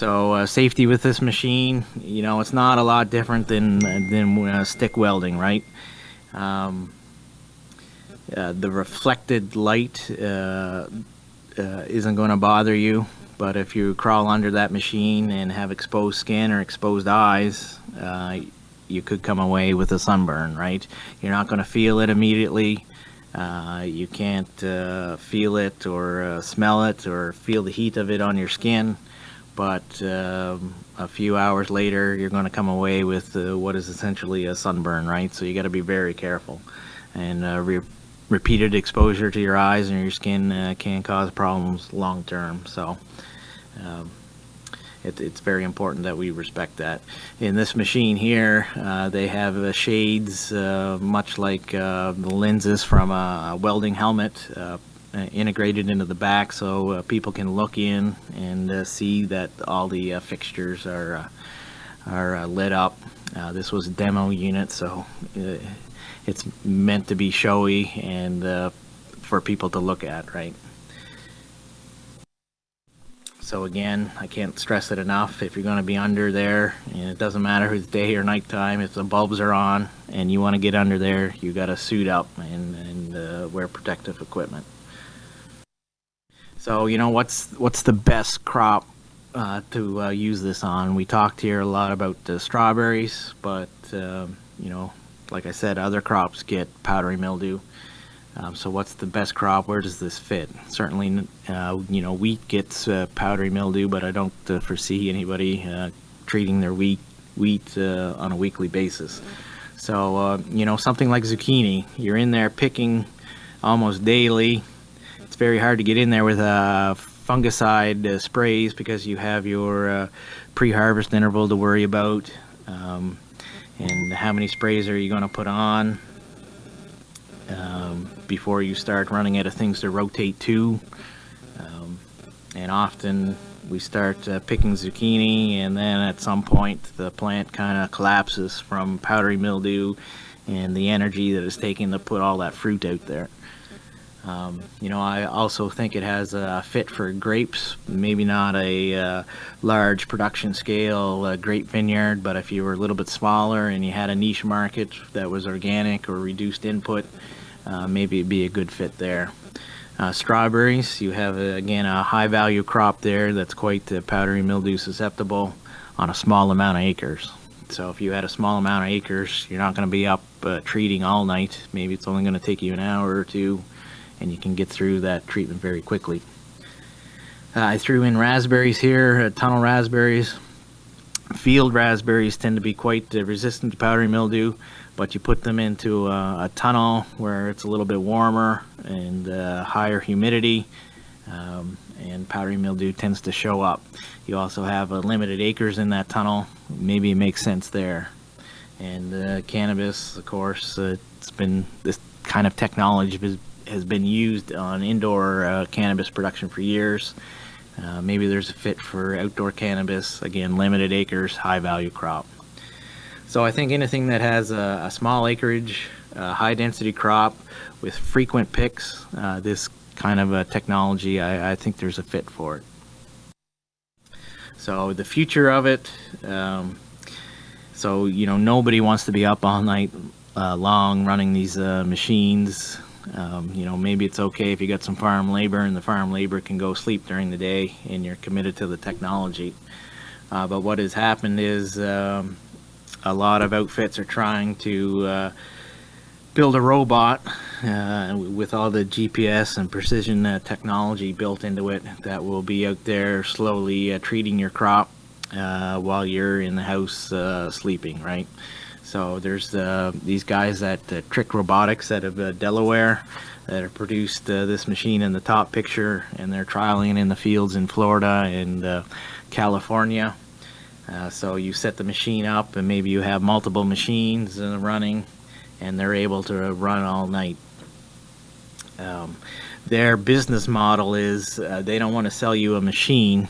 So safety with this machine, you know, it's not a lot different than stick welding, right? The reflected light isn't going to bother you, but if you crawl under that machine and have exposed skin or exposed eyes, you could come away with a sunburn, right? You're not going to feel it immediately. You can't feel it or smell it or feel the heat of it on your skin, but a few hours later you're going to come away with what is essentially a sunburn, right? So you got to be very careful, and repeated exposure to your eyes and your skin can cause problems long term. So it's very important that we respect that. In this machine here, they have shades much like the lenses from a welding helmet integrated into the back, so people can look in and see that all the fixtures are lit up. This was a demo unit, so it's meant to be showy and for people to look at, right? So again, I can't stress it enough. If you're going to be under there, and it doesn't matter if it's day or nighttime, if the bulbs are on and you want to get under there, you got to suit up and wear protective equipment. So, you know, what's the best crop to use this on? We talked here a lot about strawberries, but you know, like I said, other crops get powdery mildew. So what's the best crop? Where does this fit? Certainly, you know, wheat gets powdery mildew, but I don't foresee anybody treating their wheat on a weekly basis. So, you know, something like zucchini, you're in there picking almost daily. It's very hard to get in there with fungicide sprays because you have your pre-harvest interval to worry about. And how many sprays are you going to put on before you start running out of things to rotate to? And often we start picking zucchini, and then at some point the plant kind of collapses from powdery mildew and the energy that is taken to put all that fruit out there. You know, I also think it has a fit for grapes, maybe not a large production scale grape vineyard, but if you were a little bit smaller and you had a niche market that was organic or reduced input, maybe it'd be a good fit there. Strawberries, you have again a high value crop there that's quite powdery mildew susceptible on a small amount of acres. So if you had a small amount of acres, you're not going to be up treating all night. Maybe it's only going to take you an hour or two, and you can get through that treatment very quickly. I threw in raspberries here, tunnel raspberries. Field raspberries tend to be quite resistant to powdery mildew, but you put them into a tunnel where it's a little bit warmer and higher humidity, and powdery mildew tends to show up. You also have limited acres in that tunnel. Maybe it makes sense there. And cannabis, of course, it's been this kind of technology has been used on indoor cannabis production for years. Maybe there's a fit for outdoor cannabis. Again, limited acres, high value crop. So I think anything that has a small acreage, high density crop with frequent picks, this kind of a technology, I think there's a fit for it. So the future of it, so you know, nobody wants to be up all night long running these machines. You know, maybe it's okay if you got some farm labor and the farm labor can go sleep during the day and you're committed to the technology. But what has happened is a lot of outfits are trying to build a robot with all the GPS and precision technology built into it that will be out there slowly treating your crop while you're in the house sleeping, right? So there's these guys at Trick Robotics out of Delaware that have produced this machine in the top picture, and they're trialing it in the fields in Florida and California. So you set the machine up, and maybe you have multiple machines running, and they're able to run all night. Their business model is they don't want to sell you a machine.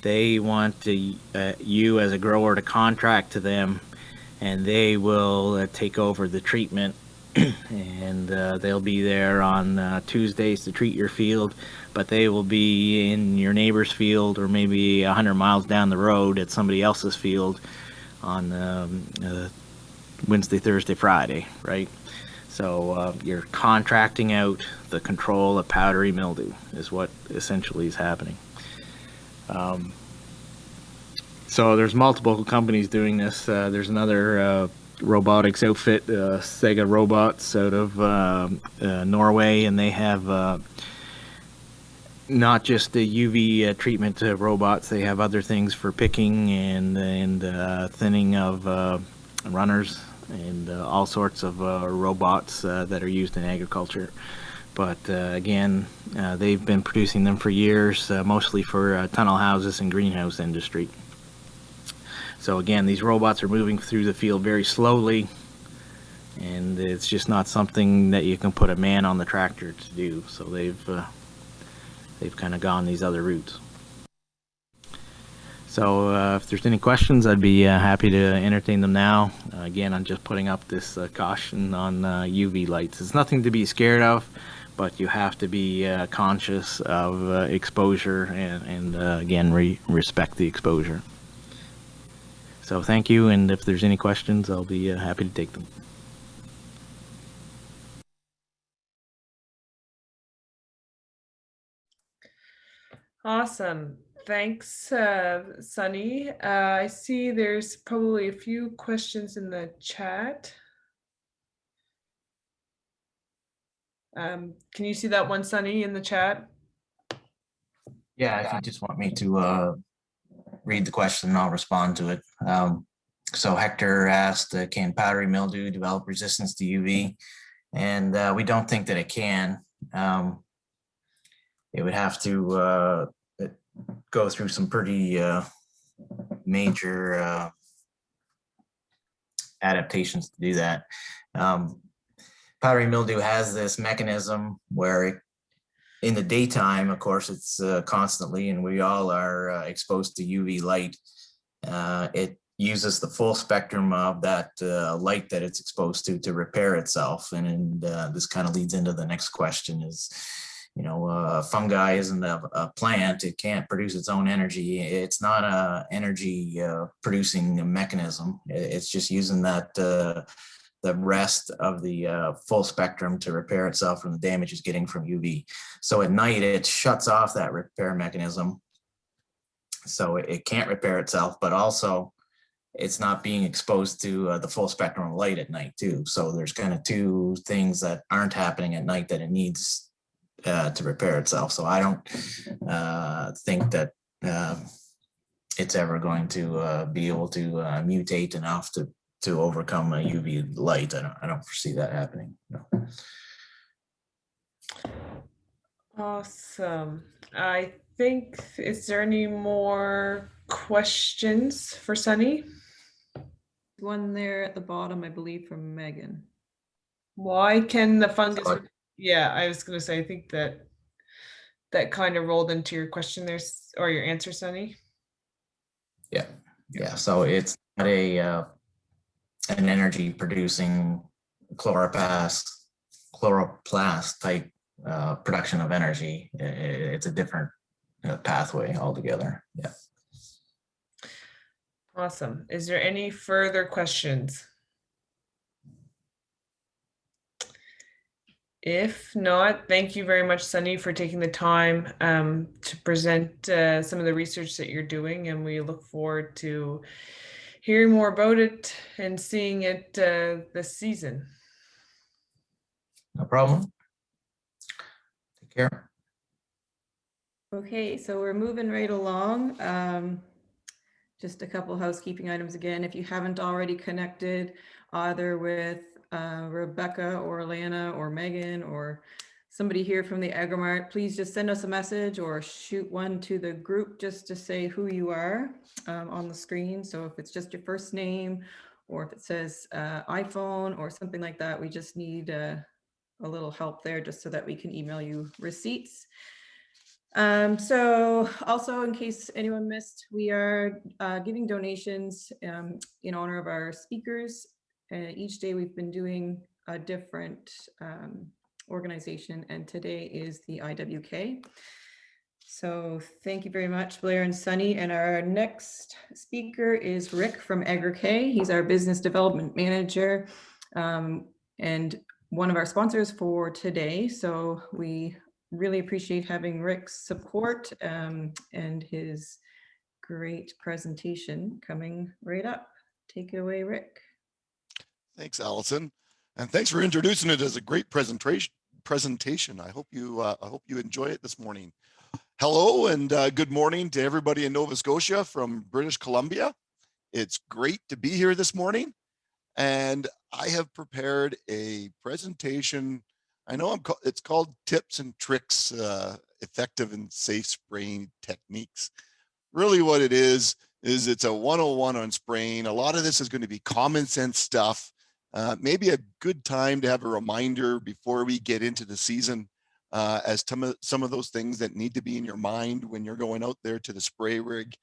They want you as a grower to contract to them, and they will take over the treatment and they'll be there on Tuesdays to treat your field, but they will be in your neighbor's field or maybe 100 miles down the road at somebody else's field on Wednesday, Thursday, Friday, right? So you're contracting out the control of powdery mildew is what essentially is happening. So there's multiple companies doing this. There's another robotics outfit, Sega Robots, out of Norway, and they have not just the UV treatment robots. They have other things for picking and thinning of runners and all sorts of robots that are used in agriculture. But again, they've been producing them for years, mostly for tunnel houses and greenhouse industry. So again, these robots are moving through the field very slowly, and it's just not something that you can put a man on the tractor to do. So they've kind of gone these other routes. So if there's any questions, I'd be happy to entertain them now. Again, I'm just putting up this caution on UV lights. It's nothing to be scared of, but you have to be conscious of exposure and again, respect the exposure. So thank you, and if there's any questions, I'll be happy to take them. Awesome. Thanks, Sonny. I see there's probably a few questions in the chat. Can you see that one, Sonny, in the chat? Yeah, if you just want me to read the question, I'll respond to it. So Hector asked, can powdery mildew develop resistance to UV? And we don't think that it can. It would have to go through some pretty major adaptations to do that. Powdery mildew has this mechanism where it, in the daytime, of course, it's constantly, and we all are exposed to UV light. It uses the full spectrum of that light that it's exposed to repair itself. And this kind of leads into the next question is, you know, fungi isn't a plant. It can't produce its own energy. It's not a energy producing mechanism. It's just using that the rest of the full spectrum to repair itself from the damage it's getting from UV. So at night, it shuts off that repair mechanism. So it can't repair itself, but also it's not being exposed to the full spectrum of light at night too. So there's kind of two things that aren't happening at night that it needs to repair itself. So I don't think that it's ever going to be able to mutate enough to overcome a UV light. I don't foresee that happening. No. Awesome. I think, is there any more questions for Sonny? One there at the bottom, I believe, from Megan. Why can the fungus? Yeah, I was going to say, I think that kind of rolled into your question there, or your answer, Sonny. Yeah. So it's not an energy producing chloroplast type production of energy. It's a different pathway altogether. Yeah. Awesome. Is there any further questions? If not, thank you very much, Sonny, for taking the time to present some of the research that you're doing, and we look forward to hearing more about it and seeing it this season. No problem. Take care. Okay, so we're moving right along. Just a couple housekeeping items again. If you haven't already connected either with Rebecca or Lana or Megan or somebody here from the Agromart, please just send us a message or shoot one to the group just to say who you are on the screen. So if it's just your first name or if it says iPhone or something like that, we just need a little help there just so that we can email you receipts. So also, in case anyone missed, we are giving donations in honor of our speakers. Each day we've been doing a different organization, and today is the IWK. So thank you very much, Blair and Sonny. And our next speaker is Rick from Agro-K. He's our business development manager and one of our sponsors for today. So we really appreciate having Rick's support and his great presentation coming right up. Take it away, Rick. Thanks, Allison, and thanks for introducing it as a great presentation. I hope you enjoy it this morning. Hello and good morning to everybody in Nova Scotia from British Columbia. It's great to be here this morning, and I have prepared a presentation. I know it's called Tips and Tricks, Effective and Safe Spraying Techniques. Really what it is it's a 101 on spraying. A lot of this is going to be common sense stuff. Maybe a good time to have a reminder before we get into the season as to some of those things that need to be in your mind when you're going out there to the spray rig.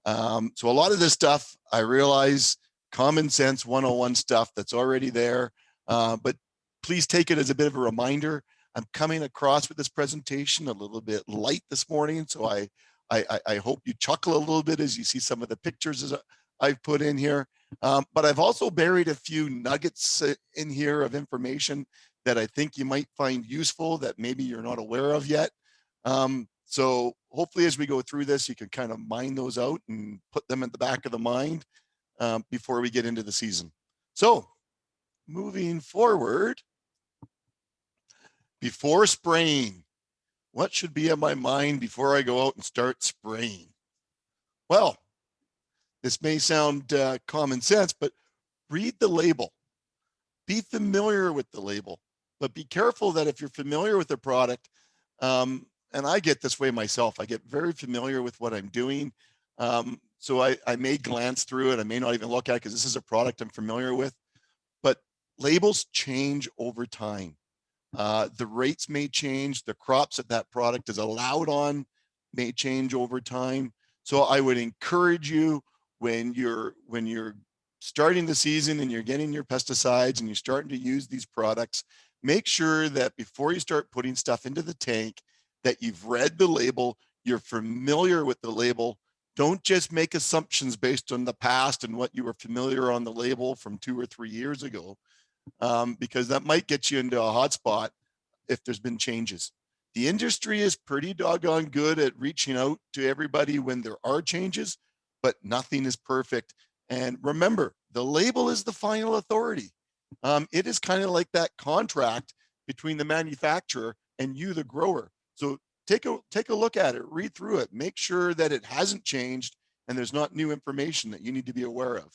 So a lot of this stuff, I realize, common sense 101 stuff that's already there, but please take it as a bit of a reminder. I'm coming across with this presentation a little bit light this morning, so I hope you chuckle a little bit as you see some of the pictures I've put in here. But I've also buried a few nuggets in here of information that I think you might find useful that maybe you're not aware of yet. So hopefully as we go through this, you can kind of mine those out and put them at the back of the mind before we get into the season. So moving forward, before spraying, what should be in my mind before I go out and start spraying? Well, this may sound common sense, but read the label. Be familiar with the label, but be careful that if you're familiar with the product, and I get this way myself, I get very familiar with what I'm doing. So I may glance through it. I may not even look at it because this is a product I'm familiar with, but labels change over time. The rates may change. The crops that product is allowed on may change over time. So I would encourage you when you're starting the season and you're getting your pesticides and you're starting to use these products, make sure that before you start putting stuff into the tank that you've read the label, you're familiar with the label. Don't just make assumptions based on the past and what you were familiar on the label from 2 or 3 years ago, because that might get you into a hot spot if there's been changes. The industry is pretty doggone good at reaching out to everybody when there are changes, but nothing is perfect. And remember, the label is the final authority. It is kind of like that contract between the manufacturer and you, the grower. So take a look at it, read through it, make sure that it hasn't changed and there's not new information that you need to be aware of.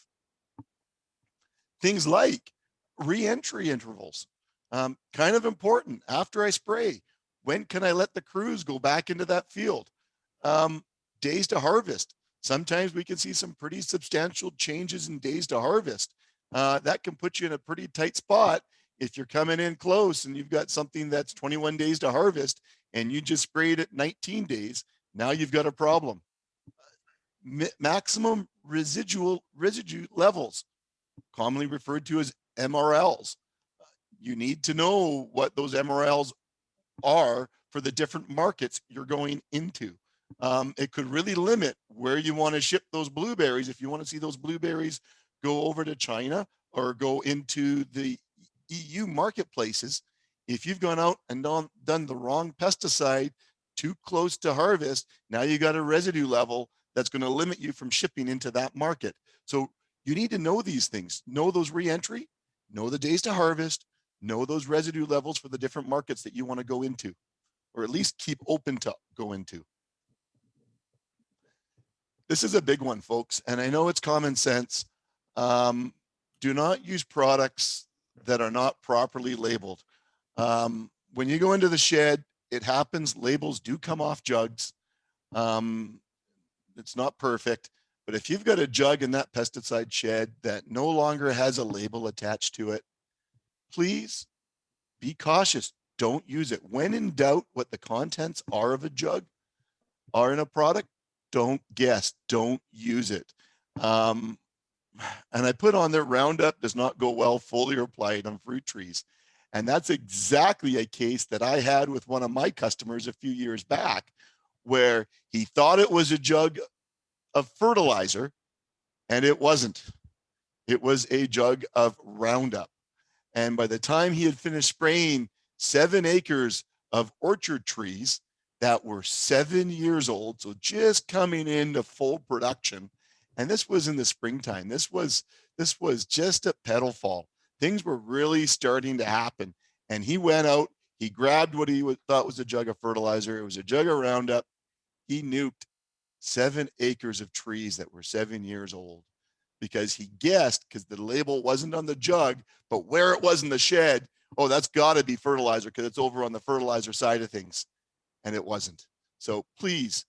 Things like re-entry intervals, kind of important. After I spray, when can I let the crews go back into that field? Days to harvest. Sometimes we can see some pretty substantial changes in days to harvest. That can put you in a pretty tight spot if you're coming in close and you've got something that's 21 days to harvest and you just sprayed it 19 days. Now you've got a problem. Maximum residue levels, commonly referred to as MRLs. You need to know what those MRLs are for the different markets you're going into. It could really limit where you want to ship those blueberries. If you want to see those blueberries go over to China or go into the EU marketplaces, if you've gone out and done the wrong pesticide too close to harvest, now you got a residue level that's going to limit you from shipping into that market. So you need to know these things, know those re-entry, know the days to harvest, know those residue levels for the different markets that you want to go into, or at least keep open to go into. This is a big one, folks, and I know it's common sense. Do not use products that are not properly labeled. When you go into the shed, it happens, labels do come off jugs. It's not perfect, but if you've got a jug in that pesticide shed that no longer has a label attached to it, please be cautious. Don't use it. When in doubt what the contents are of a jug are in a product, don't guess, don't use it. And I put on there, Roundup does not go well foliar applied on fruit trees. And that's exactly a case that I had with one of my customers a few years back, where he thought it was a jug of fertilizer, and it wasn't. It was a jug of Roundup. And by the time he had finished spraying 7 acres of orchard trees that were 7 years old, so just coming into full production, and this was in the springtime. This was just at petal fall. Things were really starting to happen. And he went out, he grabbed what he thought was a jug of fertilizer. It was a jug of Roundup. He nuked 7 acres of trees that were 7 years old because he guessed, because the label wasn't on the jug, but where it was in the shed, oh, that's got to be fertilizer because it's over on the fertilizer side of things. And it wasn't. So please,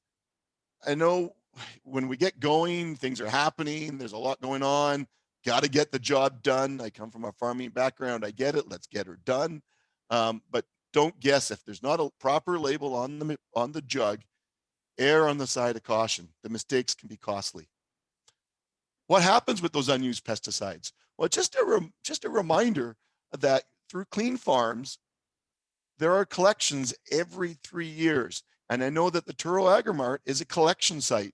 I know when we get going, things are happening. There's a lot going on. Got to get the job done. I come from a farming background. I get it. Let's get her done. But don't guess. If there's not a proper label on the jug, err on the side of caution. The mistakes can be costly. What happens with those unused pesticides? Well, just a reminder that through Clean Farms, there are collections every 3 years. And I know that the Truro Agri-Mart is a collection site.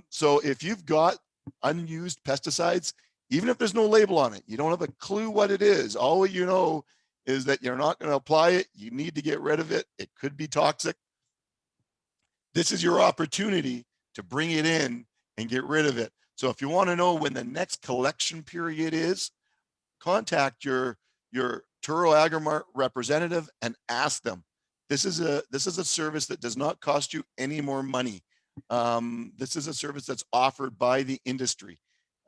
So if you've got unused pesticides, even if there's no label on it, you don't have a clue what it is. All you know is that you're not going to apply it. You need to get rid of it. It could be toxic. This is your opportunity to bring it in and get rid of it. So if you want to know when the next collection period is, contact your Truro Agri-Mart representative and ask them. This is a service that does not cost you any more money. This is a service that's offered by the industry.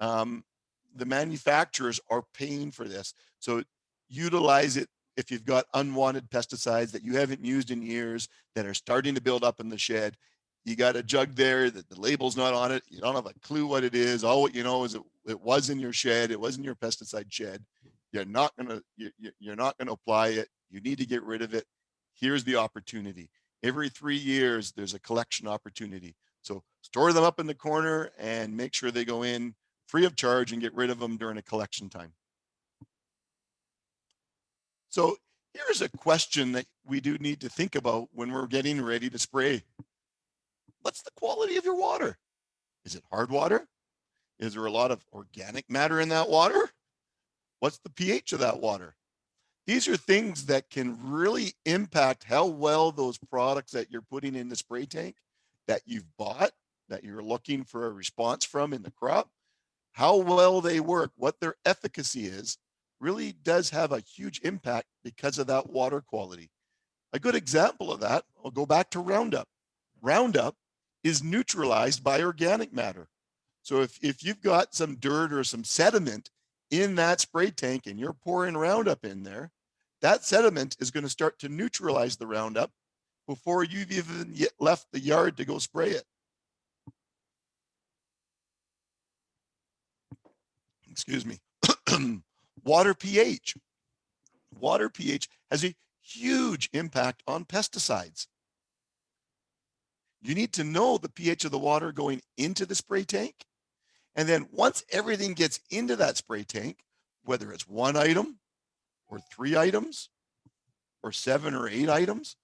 The manufacturers are paying for this. So utilize it if you've got unwanted pesticides that you haven't used in years that are starting to build up in the shed. You got a jug there that the label's not on it. You don't have a clue what it is. All what you know is it was in your shed. It was in your pesticide shed. You're not gonna apply it. You need to get rid of it. Here's the opportunity. Every 3 years, there's a collection opportunity. So store them up in the corner and make sure they go in free of charge and get rid of them during a collection time. So here's a question that we do need to think about when we're getting ready to spray. What's the quality of your water? Is it hard water? Is there a lot of organic matter in that water? What's the pH of that water? These are things that can really impact how well those products that you're putting in the spray tank that you've bought, that you're looking for a response from in the crop, how well they work, what their efficacy is, really does have a huge impact because of that water quality. A good example of that, I'll go back to Roundup. Roundup is neutralized by organic matter. So if you've got some dirt or some sediment in that spray tank and you're pouring Roundup in there, that sediment is going to start to neutralize the Roundup before you've even yet left the yard to go spray it. Excuse me. Water pH. Water pH has a huge impact on pesticides. You need to know the pH of the water going into the spray tank. And then once everything gets into that spray tank, whether it's 1 item or 3 items or 7 or 8 items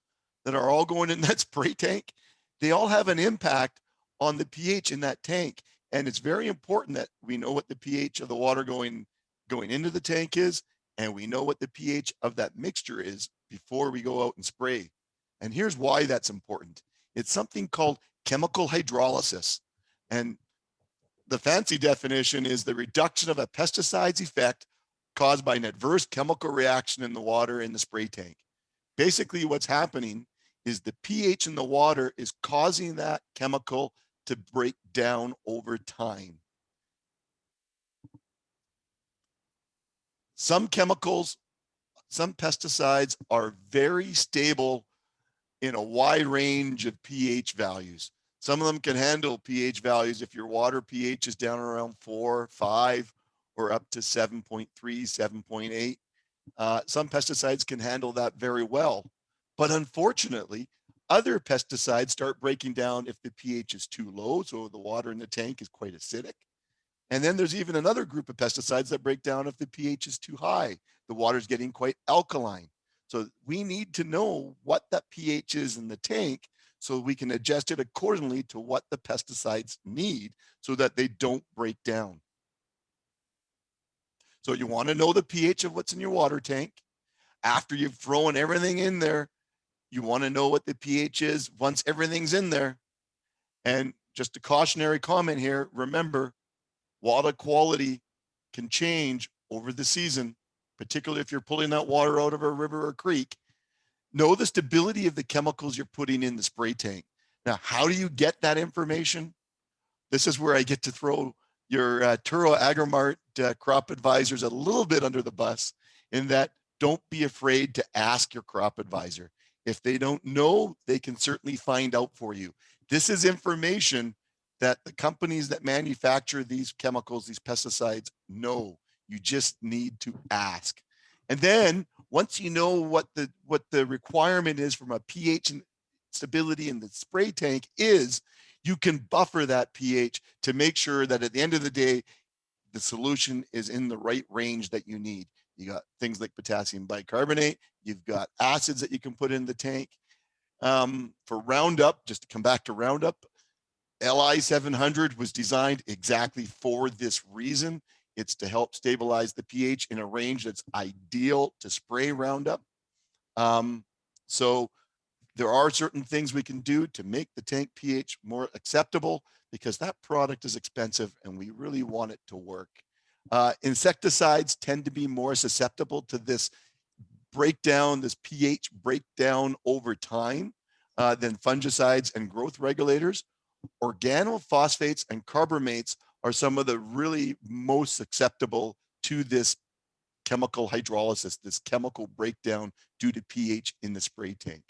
that are all going in that spray tank, they all have an impact on the pH in that tank. And it's very important that we know what the pH of the water going into the tank is, and we know what the pH of that mixture is before we go out and spray. And here's why that's important. It's something called chemical hydrolysis. And the fancy definition is the reduction of a pesticide's effect caused by an adverse chemical reaction in the water in the spray tank. Basically, what's happening is the pH in the water is causing that chemical to break down over time. Some chemicals, some pesticides are very stable in a wide range of pH values. Some of them can handle pH values if your water pH is down around 4, 5, or up to 7.3, 7.8. Some pesticides can handle that very well. But unfortunately, other pesticides start breaking down if the pH is too low, so the water in the tank is quite acidic. And then there's even another group of pesticides that break down if the pH is too high. The water's getting quite alkaline. So we need to know what that pH is in the tank so we can adjust it accordingly to what the pesticides need so that they don't break down. So you want to know the pH of what's in your water tank. After you've thrown everything in there, you want to know what the pH is once everything's in there. And just a cautionary comment here, remember, water quality can change over the season, particularly if you're pulling that water out of a river or creek. Know the stability of the chemicals you're putting in the spray tank. Now, how do you get that information? This is where I get to throw your Turo Agromart crop advisors a little bit under the bus, in that don't be afraid to ask your crop advisor. If they don't know, they can certainly find out for you. This is information that the companies that manufacture these chemicals, these pesticides, know. You just need to ask. And then once you know what the requirement is from a pH and stability in the spray tank is, you can buffer that pH to make sure that at the end of the day, the solution is in the right range that you need. You got things like potassium bicarbonate, you've got acids that you can put in the tank. For Roundup, just to come back to Roundup, LI 700 was designed exactly for this reason. It's to help stabilize the pH in a range that's ideal to spray Roundup. So there are certain things we can do to make the tank pH more acceptable, because that product is expensive and we really want it to work. Insecticides tend to be more susceptible to this breakdown, this pH breakdown over time than fungicides and growth regulators. Organophosphates and carbamates are some of the really most susceptible to this chemical hydrolysis, this chemical breakdown due to pH in the spray tank.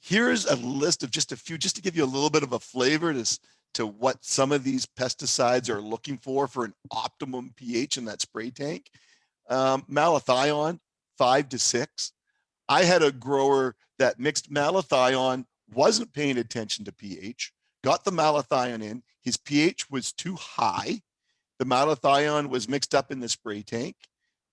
Here's a list of just a few, just to give you a little bit of a flavor to what some of these pesticides are looking for an optimum pH in that spray tank. Malathion, 5 to 6. I had a grower that mixed malathion, wasn't paying attention to pH, got the malathion in, his pH was too high. The malathion was mixed up in the spray tank.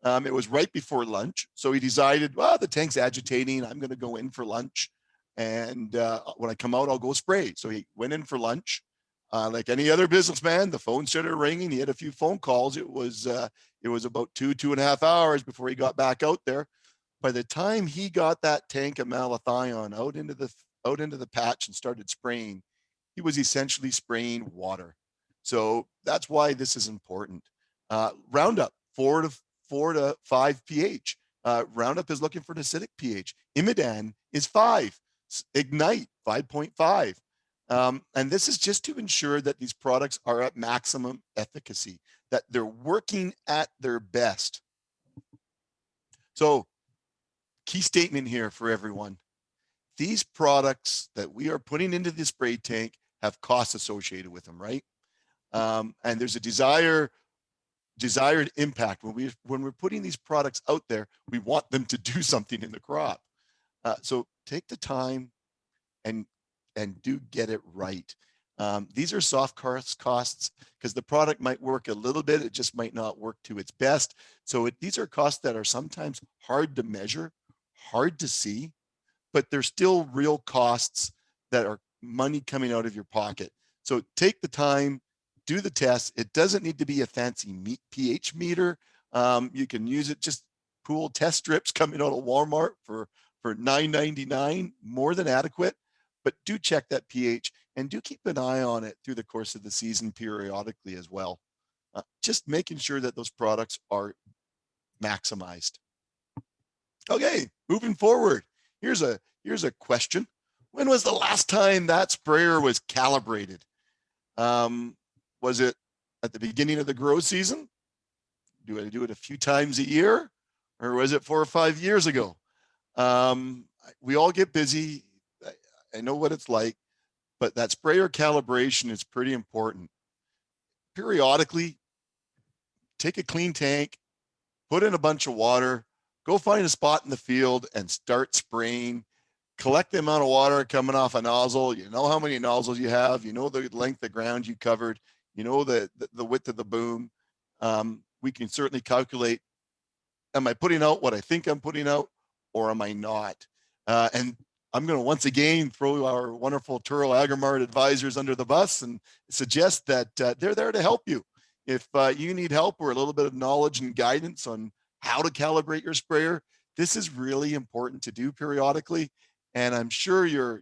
It was right before lunch. So he decided, well, the tank's agitating. I'm going to go in for lunch. And when I come out, I'll go spray. So he went in for lunch. Like any other businessman, the phone started ringing. He had a few phone calls. It was about 2.5 hours before he got back out there. By the time he got that tank of malathion out into the patch and started spraying, he was essentially spraying water. So that's why this is important. Roundup, 4 to 5 pH. Roundup is looking for an acidic pH. Imidan is 5. Ignite, 5.5. And this is just to ensure that these products are at maximum efficacy, that they're working at their best. So, key statement here for everyone. These products that we are putting into the spray tank have costs associated with them, right? And there's a desired impact. When we're putting these products out there, we want them to do something in the crop. So take the time and do get it right. These are soft costs because the product might work a little bit, it just might not work to its best. So these are costs that are sometimes hard to measure, hard to see, but they're still real costs that are money coming out of your pocket. So take the time, do the test. It doesn't need to be a fancy pH meter. You can use it, just cool test strips coming out of Walmart for $9.99, more than adequate. But do check that pH and do keep an eye on it through the course of the season periodically as well. Just making sure that those products are maximized. Okay, moving forward. Here's a question. When was the last time that sprayer was calibrated? Was it at the beginning of the grow season? Do I do it a few times a year? Or was it 4 or 5 years ago? We all get busy. I know what it's like, but that sprayer calibration is pretty important. Periodically, take a clean tank, put in a bunch of water, go find a spot in the field and start spraying. Collect the amount of water coming off a nozzle. You know how many nozzles you have. You know the length of ground you covered. You know the width of the boom. We can certainly calculate, am I putting out what I think I'm putting out or am I not? And I'm going to once again throw our wonderful Turo Agrimart advisors under the bus and suggest that they're there to help you. If you need help or a little bit of knowledge and guidance on how to calibrate your sprayer, this is really important to do periodically. And I'm sure your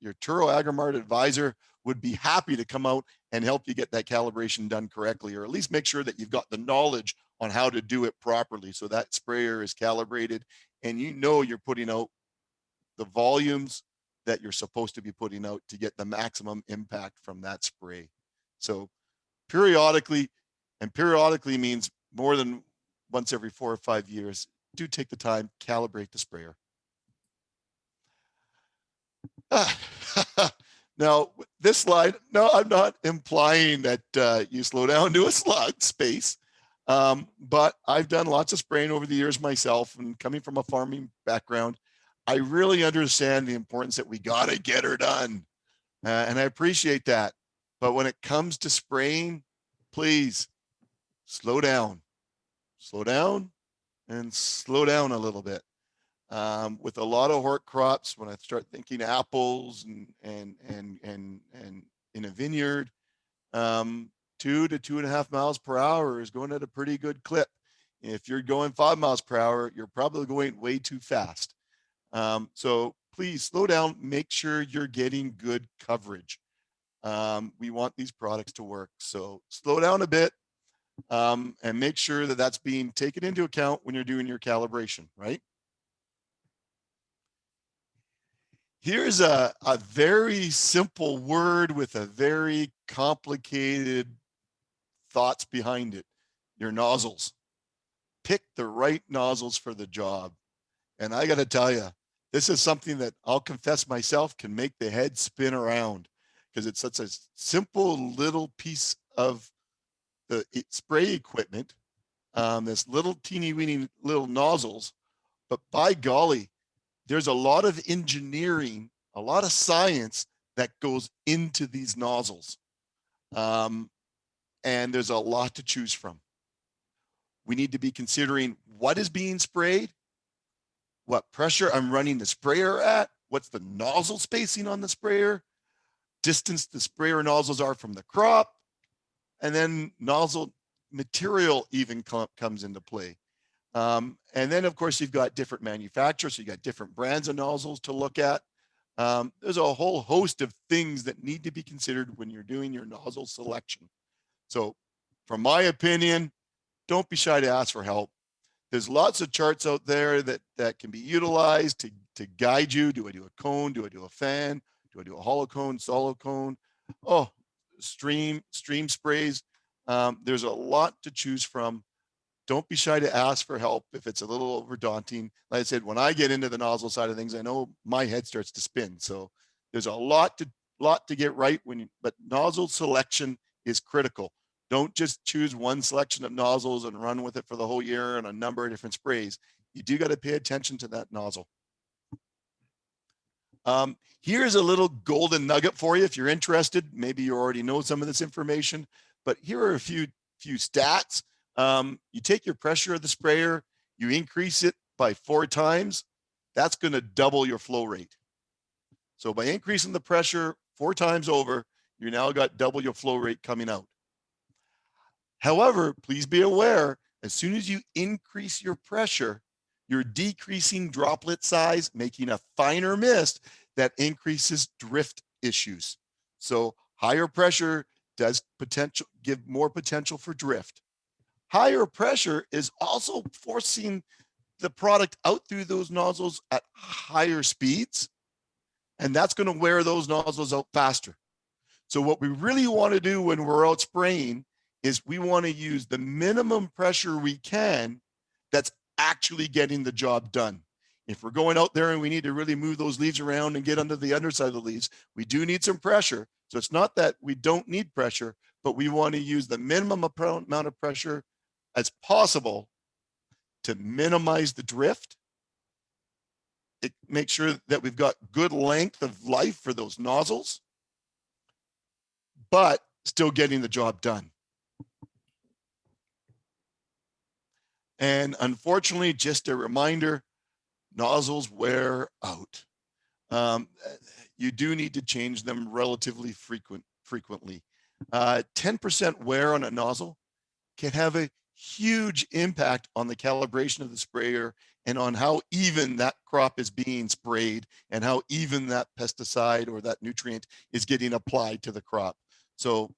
Turo Agrimart advisor would be happy to come out and help you get that calibration done correctly, or at least make sure that you've got the knowledge on how to do it properly so that sprayer is calibrated and you know you're putting out the volumes that you're supposed to be putting out to get the maximum impact from that spray. So periodically, and periodically means more than once every 4 or 5 years, do take the time, calibrate the sprayer. Now, this slide, no, I'm not implying that you slow down to a slug space, but I've done lots of spraying over the years myself, and coming from a farming background, I really understand the importance that we got to get her done. And I appreciate that. But when it comes to spraying, please slow down and slow down a little bit. With a lot of hort crops, when I start thinking apples and in a vineyard, 2 to 2.5 miles per hour is going at a pretty good clip. If you're going 5 miles per hour, you're probably going way too fast. So please slow down, make sure you're getting good coverage. We want these products to work. So slow down a bit and make sure that that's being taken into account when you're doing your calibration, right? Here's a very simple word with a very complicated thoughts behind it. Your nozzles. Pick the right nozzles for the job. And I got to tell you, this is something that I'll confess myself can make the head spin around, because it's such a simple little piece of the spray equipment, this little teeny weeny little nozzles, but by golly, there's a lot of engineering, a lot of science that goes into these nozzles. And there's a lot to choose from. We need to be considering what is being sprayed, what pressure I'm running the sprayer at, what's the nozzle spacing on the sprayer, distance the sprayer nozzles are from the crop, and then nozzle material even comes into play. And then, of course, you've got different manufacturers. So you got different brands of nozzles to look at. There's a whole host of things that need to be considered when you're doing your nozzle selection. So from my opinion, don't be shy to ask for help. There's lots of charts out there that can be utilized to guide you. Do I do a cone? Do I do a fan? Do I do a hollow cone, solid cone? Oh, stream sprays. There's a lot to choose from. Don't be shy to ask for help if it's a little over daunting. Like I said, when I get into the nozzle side of things, I know my head starts to spin. So there's a lot to get right but nozzle selection is critical. Don't just choose one selection of nozzles and run with it for the whole year on a number of different sprays. You do got to pay attention to that nozzle. Here's a little golden nugget for you if you're interested. Maybe you already know some of this information, but here are a few stats. You take your pressure of the sprayer, you increase it by 4 times, that's going to double your flow rate. So by increasing the pressure 4 times over, you now got double your flow rate coming out. However, please be aware, as soon as you increase your pressure, you're decreasing droplet size, making a finer mist that increases drift issues. So higher pressure does give more potential for drift. Higher pressure is also forcing the product out through those nozzles at higher speeds, and that's going to wear those nozzles out faster. So what we really want to do when we're out spraying is we want to use the minimum pressure we can that's actually getting the job done. If we're going out there and we need to really move those leaves around and get under the underside of the leaves, we do need some pressure. So it's not that we don't need pressure, but we want to use the minimum amount of pressure as possible to minimize the drift. Make sure that we've got good length of life for those nozzles, but still getting the job done. And unfortunately, just a reminder, nozzles wear out. you do need to change them relatively frequently. 10% wear on a nozzle can have a huge impact on the calibration of the sprayer and on how even that crop is being sprayed and how even that pesticide or that nutrient is getting applied to the crop. So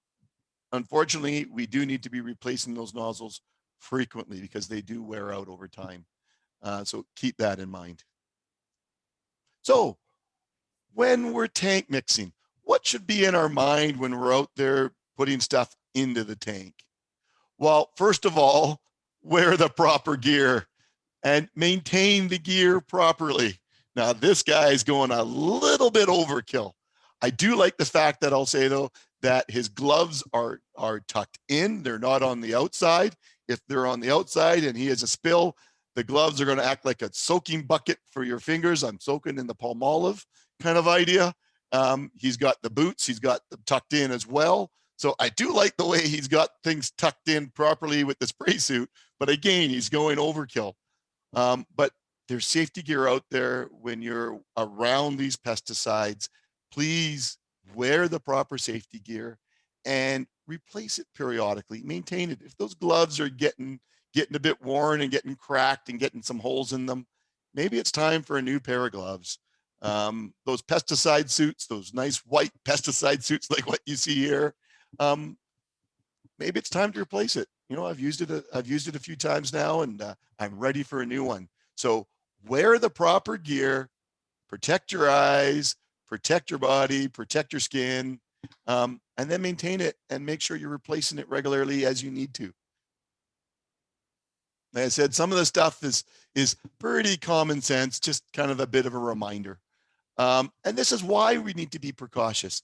unfortunately, we do need to be replacing those nozzles frequently because they do wear out over time. So keep that in mind. So when we're tank mixing, what should be in our mind when we're out there putting stuff into the tank? Well, first of all, wear the proper gear and maintain the gear properly. Now, this guy is going a little bit overkill. I do like the fact that I'll say, though, that his gloves are tucked in. They're not on the outside. If they're on the outside and he has a spill, the gloves are going to act like a soaking bucket for your fingers. I'm soaking in the Palmolive kind of idea. He's got the boots. He's got them tucked in as well. So I do like the way he's got things tucked in properly with the spray suit. But again, he's going overkill. But there's safety gear out there when you're around these pesticides. Please wear the proper safety gear and replace it periodically. Maintain it. If those gloves are getting a bit worn and getting cracked and getting some holes in them, maybe it's time for a new pair of gloves. Those pesticide suits, those nice white pesticide suits like what you see here, maybe it's time to replace it. You know, I've used it a few times now, and I'm ready for a new one. So wear the proper gear, protect your eyes, protect your body, protect your skin, and then maintain it and make sure you're replacing it regularly as you need to. Like I said, some of the stuff is pretty common sense, just kind of a bit of a reminder. And this is why we need to be precautious.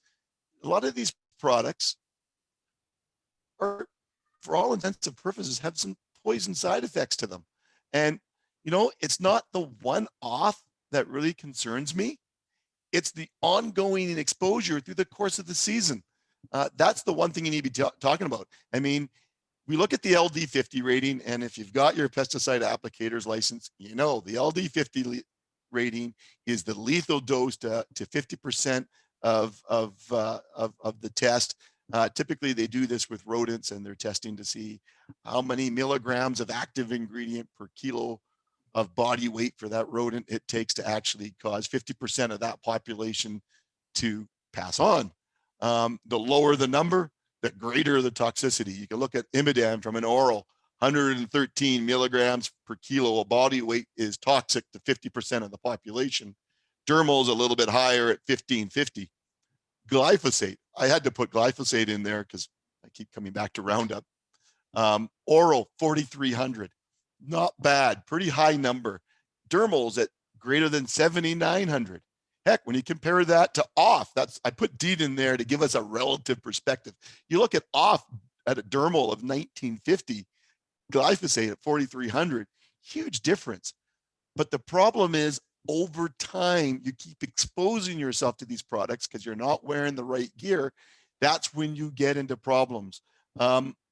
A lot of these products are, for all intents and purposes, have some poison side effects to them. And, you know, it's not the one-off that really concerns me. It's the ongoing exposure through the course of the season. That's the one thing you need to be talking about. I mean, we look at the LD50 rating, and if you've got your pesticide applicator's license, you know the LD50 rating is the lethal dose to 50% of the test. Typically, they do this with rodents, and they're testing to see how many milligrams of active ingredient per kilo of body weight for that rodent it takes to actually cause 50% of that population to pass on. The lower the number, the greater the toxicity. You can look at Imidam from an oral, 113 milligrams per kilo of body weight is toxic to 50% of the population. Dermal is a little bit higher at 1550. Glyphosate, I had to put glyphosate in there because I keep coming back to Roundup. Oral, 4,300. Not bad, pretty high number. Dermal's at greater than 7,900. Heck, when you compare that to off, I put DEET in there to give us a relative perspective. You look at off at a dermal of 1950, glyphosate at 4,300, huge difference. But the problem is, over time, you keep exposing yourself to these products because you're not wearing the right gear. That's when you get into problems.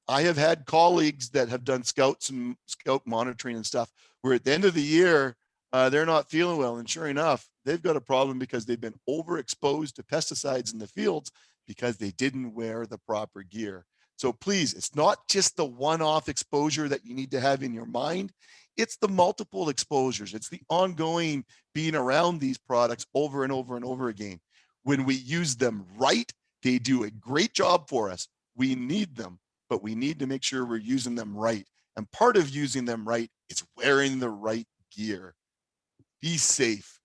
I have had colleagues that have done scouts and scout monitoring and stuff where at the end of the year, they're not feeling well. And sure enough, they've got a problem because they've been overexposed to pesticides in the fields because they didn't wear the proper gear. So please, it's not just the one-off exposure that you need to have in your mind. It's the multiple exposures. It's the ongoing being around these products over and over and over again. When we use them right, they do a great job for us. We need them, but we need to make sure we're using them right. And part of using them right is wearing the right gear. Be safe.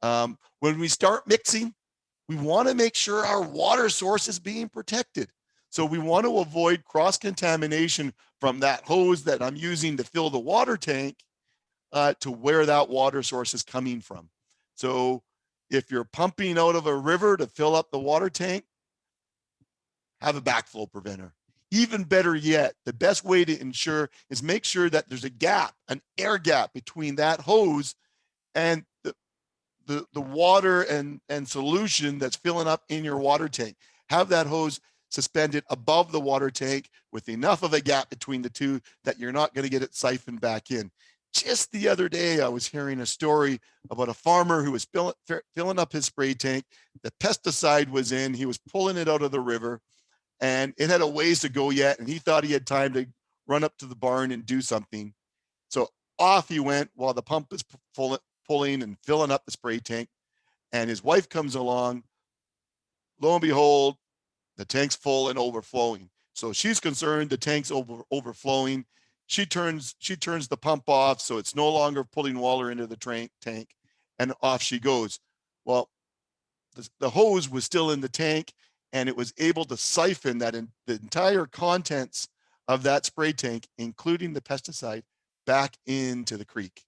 When we start mixing, we want to make sure our water source is being protected. So we want to avoid cross-contamination from that hose that I'm using to fill the water tank to where that water source is coming from. So if you're pumping out of a river to fill up the water tank, have a backflow preventer. Even better yet, the best way to ensure is make sure that there's a gap, an air gap between that hose and the water and solution that's filling up in your water tank. Have that hose suspended above the water tank with enough of a gap between the two that you're not going to get it siphoned back in. just the other day, I was hearing a story about a farmer who was filling up his spray tank. The pesticide was in, he was pulling it out of the river, and it had a ways to go yet. And he thought he had time to run up to the barn and do something. So off he went while the pump is pulling and filling up the spray tank. And his wife comes along. Lo and behold, the tank's full and overflowing. So she's concerned the tank's overflowing. She turns the pump off, so it's no longer pulling water into the tank, and off she goes. Well, the hose was still in the tank, and it was able to siphon the entire contents of that spray tank, including the pesticide, back into the creek.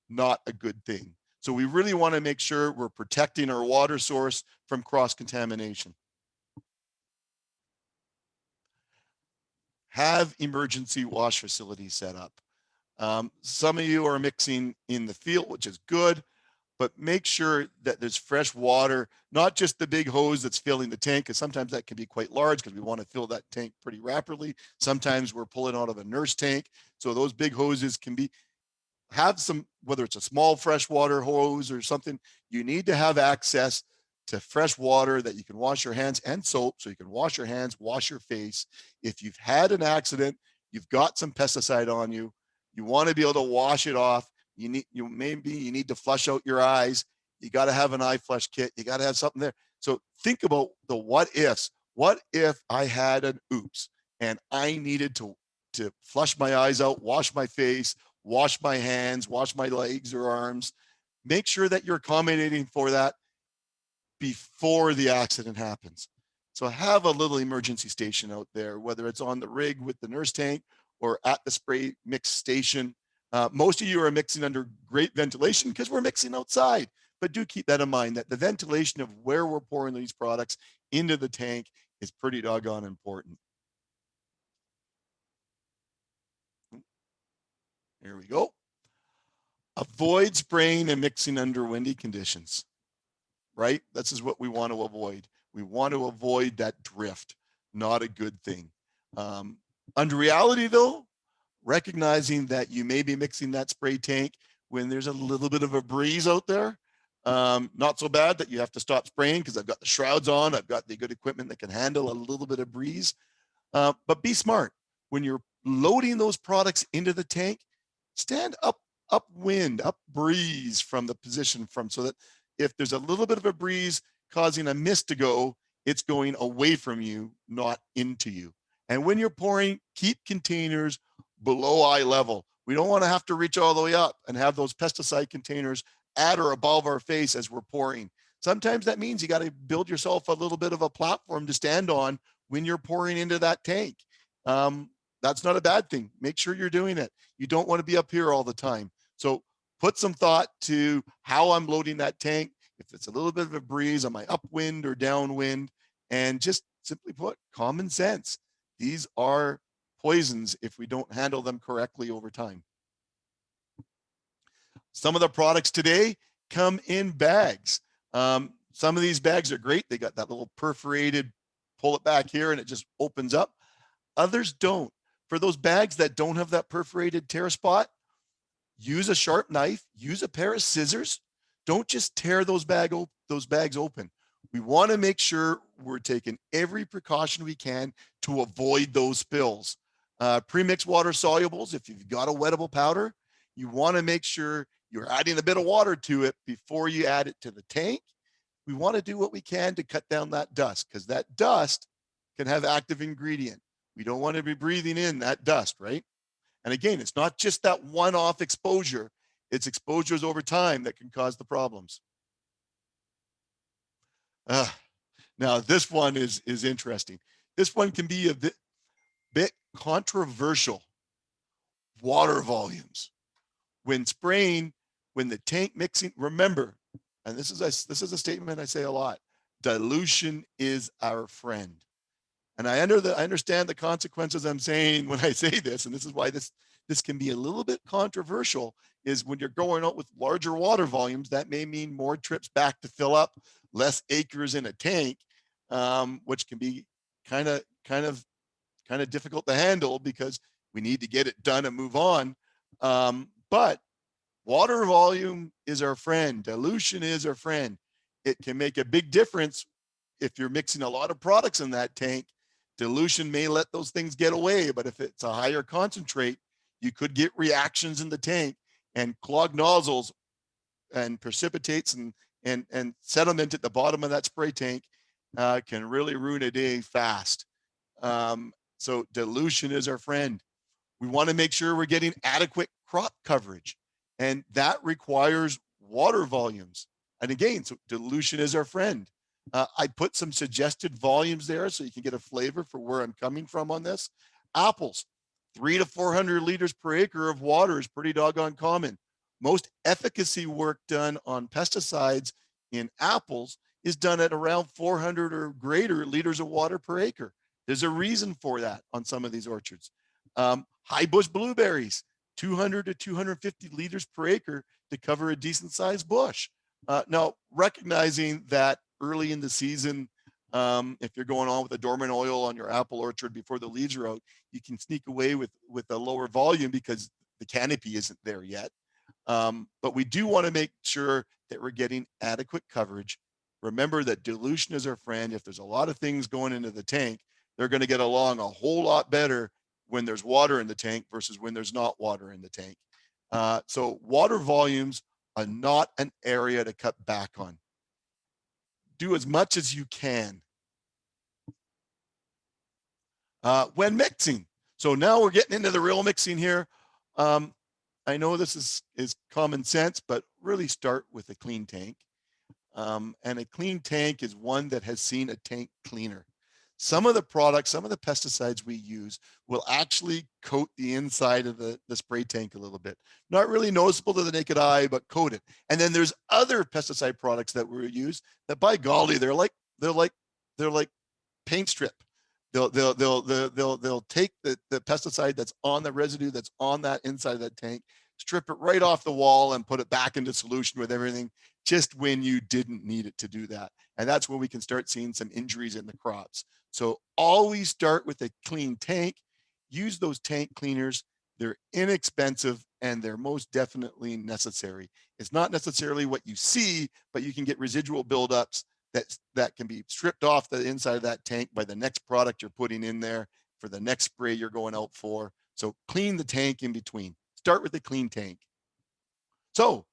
Not a good thing. So we really want to make sure we're protecting our water source from cross-contamination. Have emergency wash facilities set up. Some of you are mixing in the field, which is good, but make sure that there's fresh water, not just the big hose that's filling the tank, because sometimes that can be quite large because we want to fill that tank pretty rapidly. Sometimes we're pulling out of a nurse tank. So those big hoses can have some, whether it's a small freshwater hose or something, you need to have access to fresh water that you can wash your hands, and soap, so you can wash your hands, wash your face. If you've had an accident, you've got some pesticide on you, you want to be able to wash it off. Maybe you need to flush out your eyes. You got to have an eye flush kit. You got to have something there. So think about the what ifs. What if I had an oops and I needed to flush my eyes out, wash my face, wash my hands, wash my legs or arms? Make sure that you're accommodating for that before the accident happens. So have a little emergency station out there, whether it's on the rig with the nurse tank or at the spray mix station. Most of you are mixing under great ventilation because we're mixing outside, but do keep that in mind, that the ventilation of where we're pouring these products into the tank is pretty doggone important. Here we go. Avoid spraying and mixing under windy conditions, right? This is what we want to avoid. We want to avoid that drift. Not a good thing. Under reality though, recognizing that you may be mixing that spray tank when there's a little bit of a breeze out there. Not so bad that you have to stop spraying because I've got the shrouds on, I've got the good equipment that can handle a little bit of breeze. But be smart. When you're loading those products into the tank, stand upwind, up breeze from the position so that if there's a little bit of a breeze causing a mist to go, it's going away from you, not into you. And when you're pouring, keep containers below eye level. We don't want to have to reach all the way up and have those pesticide containers at or above our face as we're pouring. Sometimes that means you got to build yourself a little bit of a platform to stand on when you're pouring into that tank. That's not a bad thing. Make sure you're doing it. You don't want to be up here all the time. So put some thought to how I'm loading that tank. If it's a little bit of a breeze, am I upwind or downwind? And just simply put, common sense. These are poisons if we don't handle them correctly over time. Some of the products today come in bags. Some of these bags are great. They got that little perforated, pull it back here and it just opens up. Others don't. For those bags that don't have that perforated tear spot, use a sharp knife, use a pair of scissors. Don't just tear those bags open. We want to make sure we're taking every precaution we can to avoid those spills. Pre-mixed water solubles, if you've got a wettable powder, you want to make sure you're adding a bit of water to it before you add it to the tank. We want to do what we can to cut down that dust because that dust can have active ingredient. We don't want to be breathing in that dust, right? And again, it's not just that one-off exposure. It's exposures over time that can cause the problems. Now, this one is interesting. This one can be a bit controversial. Water volumes. When spraying, when the tank mixing, remember, and this is a statement I say a lot, dilution is our friend. And I understand the consequences I'm saying when I say this, and this is why this can be a little bit controversial, is when you're going out with larger water volumes, that may mean more trips back to fill up, less acres in a tank, which can be kind of difficult to handle because we need to get it done and move on. But water volume is our friend. Dilution is our friend. It can make a big difference if you're mixing a lot of products in that tank. Dilution may let those things get away, but if it's a higher concentrate, you could get reactions in the tank, and clogged nozzles and precipitates and sediment at the bottom of that spray tank can really ruin a day fast. So dilution is our friend. We want to make sure we're getting adequate crop coverage, and that requires water volumes. And again, so dilution is our friend. I put some suggested volumes there so you can get a flavor for where I'm coming from on this. Apples, 300 to 400 liters per acre of water is pretty doggone common. Most efficacy work done on pesticides in apples is done at around 400 or greater liters of water per acre. There's a reason for that on some of these orchards. High bush blueberries, 200 to 250 liters per acre to cover a decent sized bush. Now, recognizing that early in the season, if you're going on with a dormant oil on your apple orchard before the leaves are out, you can sneak away with a lower volume because the canopy isn't there yet. But we do want to make sure that we're getting adequate coverage. Remember that dilution is our friend. If there's a lot of things going into the tank, they're going to get along a whole lot better when there's water in the tank versus when there's not water in the tank. So water volumes are not an area to cut back on. Do as much as you can. When mixing. So now we're getting into the real mixing here. I know this is common sense, but really start with a clean tank. And a clean tank is one that has seen a tank cleaner. Some of the products, some of the pesticides we use will actually coat the inside of the spray tank a little bit. Not really noticeable to the naked eye, but coat it. And then there's other pesticide products that we use that, by golly, they're like paint strip. They'll take the pesticide that's on the residue that's on that inside of that tank, strip it right off the wall and put it back into solution with everything, just when you didn't need it to do that. And that's when we can start seeing some injuries in the crops. So always start with a clean tank. Use those tank cleaners. They're inexpensive and they're most definitely necessary. It's not necessarily what you see, but you can get residual buildups that can be stripped off the inside of that tank by the next product you're putting in there for the next spray you're going out for. So clean the tank in between. Start with a clean tank. So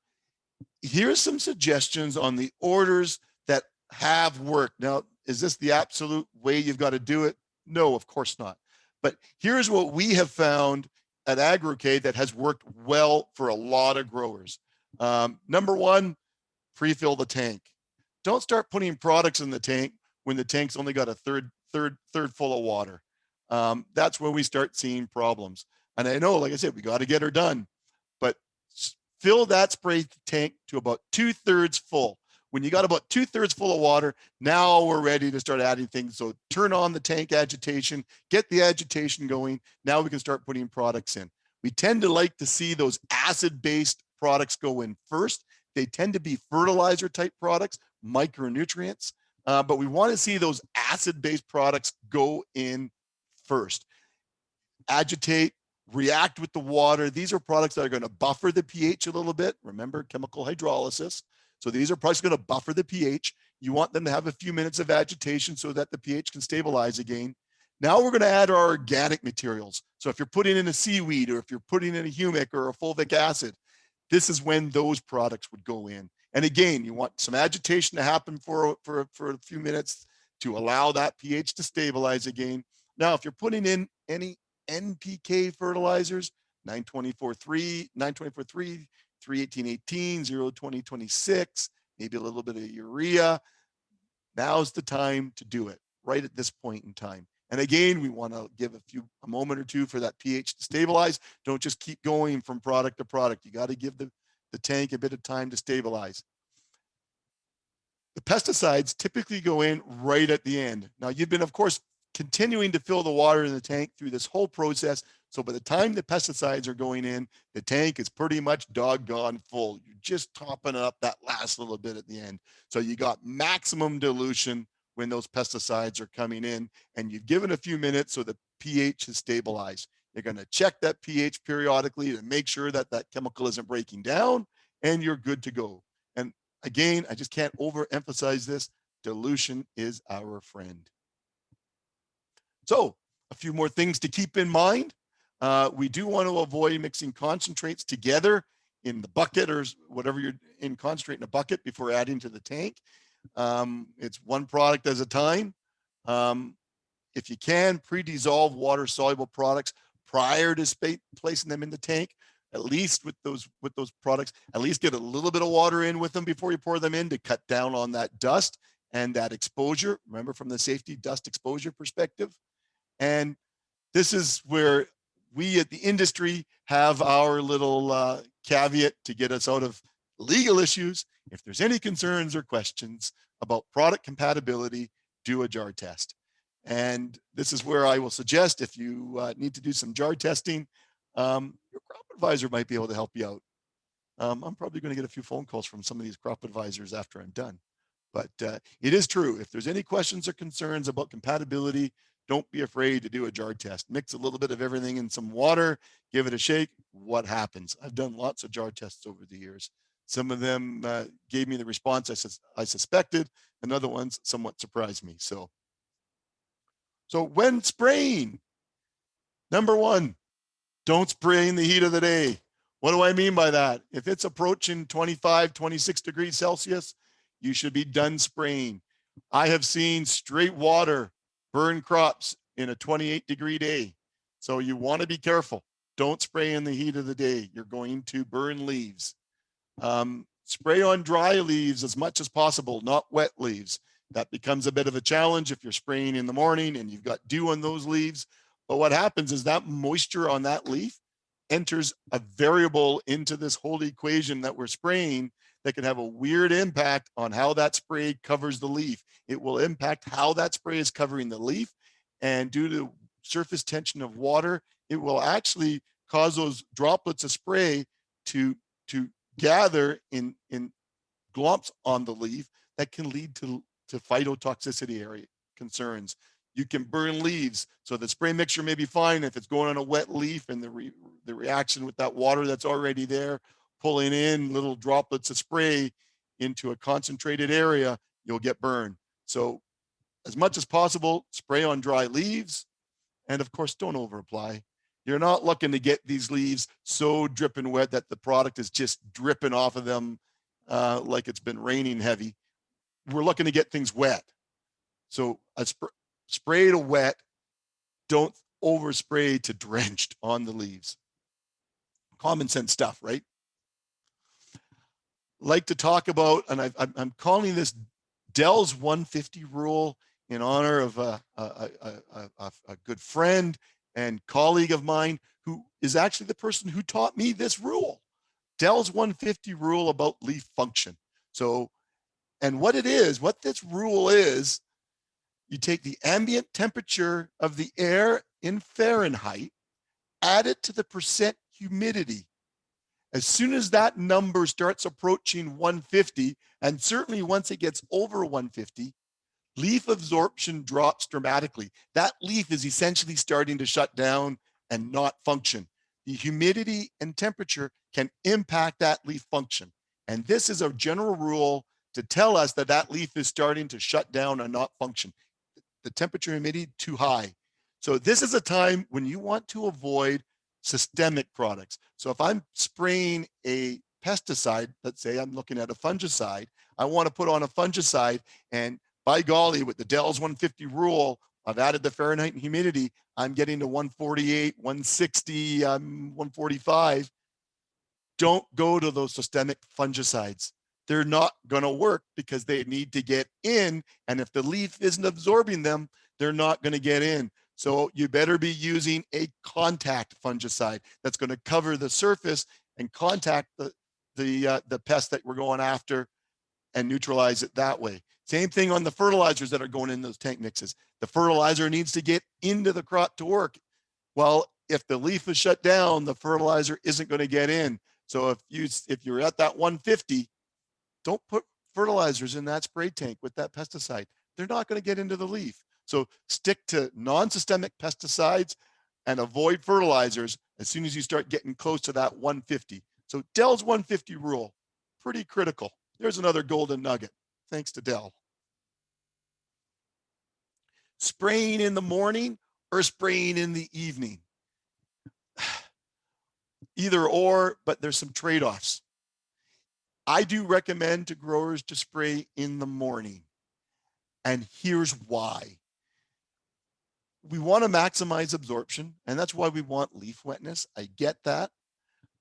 here's some suggestions on the orders that have worked. Now, is this the absolute way you've got to do it? No, of course not. But here's what we have found at Agro-K that has worked well for a lot of growers. Number one, pre-fill the tank. Don't start putting products in the tank when the tank's only got a third full of water. That's where we start seeing problems. And I know, like I said, we got to get her done, but fill that spray tank to about 2/3 full. When you got about 2/3 full of water, now we're ready to start adding things. So turn on the tank agitation, get the agitation going. Now we can start putting products in. We tend to like to see those acid-based products go in first. They tend to be fertilizer type products, micronutrients, but we want to see those acid-based products go in first. Agitate, react with the water. These are products that are going to buffer the pH a little bit. Remember, chemical hydrolysis. So these are products going to buffer the pH. You want them to have a few minutes of agitation so that the pH can stabilize again. Now we're going to add our organic materials. So if you're putting in a seaweed, or if you're putting in a humic or a fulvic acid, this is when those products would go in. And again, you want some agitation to happen for a few minutes to allow that pH to stabilize again. Now, if you're putting in any NPK fertilizers, 924-3, 318-18, 020-26, maybe a little bit of urea, now's the time to do it, right at this point in time. And again, we want to give a moment or two for that pH to stabilize. Don't just keep going from product to product. You got to give the tank a bit of time to stabilize. The pesticides typically go in right at the end. Now, you've been, of course, continuing to fill the water in the tank through this whole process. So by the time the pesticides are going in, the tank is pretty much doggone full. You're just topping up that last little bit at the end. So you got maximum dilution when those pesticides are coming in, and you've given a few minutes so the pH has stabilized. You're going to check that pH periodically to make sure that that chemical isn't breaking down, and you're good to go. And again, I just can't overemphasize this. Dilution is our friend. So a few more things to keep in mind. We do want to avoid mixing concentrates together in the bucket or whatever you're in, concentrate in a bucket before adding to the tank. It's one product at a time. If you can, pre-dissolve water-soluble products prior to placing them in the tank. At least with those products, at least get a little bit of water in with them before you pour them in to cut down on that dust and that exposure. Remember, from the safety dust exposure perspective. And this is where we at the industry have our little caveat to get us out of legal issues. If there's any concerns or questions about product compatibility, do a jar test. And this is where I will suggest, if you need to do some jar testing, your crop advisor might be able to help you out. I'm probably going to get a few phone calls from some of these crop advisors after I'm done. But it is true. If there's any questions or concerns about compatibility, don't be afraid to do a jar test. Mix a little bit of everything in some water, give it a shake. What happens? I've done lots of jar tests over the years. Some of them gave me the response I suspected, and other ones somewhat surprised me. So when spraying, number one, don't spray in the heat of the day. What do I mean by that? If it's approaching 25, 26 degrees Celsius, you should be done spraying. I have seen straight water burn crops in a 28-degree day. So you want to be careful. Don't spray in the heat of the day. You're going to burn leaves. Spray on dry leaves as much as possible, not wet leaves. That becomes a bit of a challenge if you're spraying in the morning and you've got dew on those leaves. But what happens is that moisture on that leaf enters a variable into this whole equation that we're spraying that can have a weird impact on how that spray covers the leaf. It will impact how that spray is covering the leaf. And due to surface tension of water, it will actually cause those droplets of spray to gather in glomps on the leaf that can lead to phytotoxicity area concerns. You can burn leaves. So the spray mixture may be fine if it's going on a wet leaf, and the reaction with that water that's already there, pulling in little droplets of spray into a concentrated area, you'll get burned. So as much as possible, spray on dry leaves. And of course, don't over apply. You're not looking to get these leaves so dripping wet that the product is just dripping off of them like it's been raining heavy. We're looking to get things wet. So a spray to wet, don't overspray to drenched on the leaves. Common sense stuff, right? Like to talk about, and I'm calling this Dell's 150 rule in honor of a good friend and colleague of mine who is actually the person who taught me this rule. Dell's 150 rule about leaf function. So, and what this rule is, you take the ambient temperature of the air in Fahrenheit, add it to the percent humidity. As soon as that number starts approaching 150, and certainly once it gets over 150, leaf absorption drops dramatically. That leaf is essentially starting to shut down and not function. The humidity and temperature can impact that leaf function. And this is a general rule to tell us that that leaf is starting to shut down and not function. The temperature and humidity too high. So this is a time when you want to avoid systemic products. So if I'm spraying a pesticide, let's say I'm looking at a fungicide, I want to put on a fungicide, and by golly, with the Dell's 150 rule, I've added the Fahrenheit and humidity, I'm getting to 148, 160, 145. Don't go to those systemic fungicides. They're not going to work because they need to get in. And if the leaf isn't absorbing them, they're not going to get in. So you better be using a contact fungicide that's going to cover the surface and contact the pest that we're going after and neutralize it that way. Same thing on the fertilizers that are going in those tank mixes. The fertilizer needs to get into the crop to work. Well, if the leaf is shut down, the fertilizer isn't going to get in. So if you're at that 150, don't put fertilizers in that spray tank with that pesticide. They're not going to get into the leaf. So stick to non-systemic pesticides. and avoid fertilizers as soon as you start getting close to that 150. So Dell's 150 rule, pretty critical. There's another golden nugget. Thanks to Dell. Spraying in the morning or spraying in the evening. Either or, but there's some trade-offs. I do recommend to growers to spray in the morning. And here's why. We want to maximize absorption, and that's why we want leaf wetness. I get that.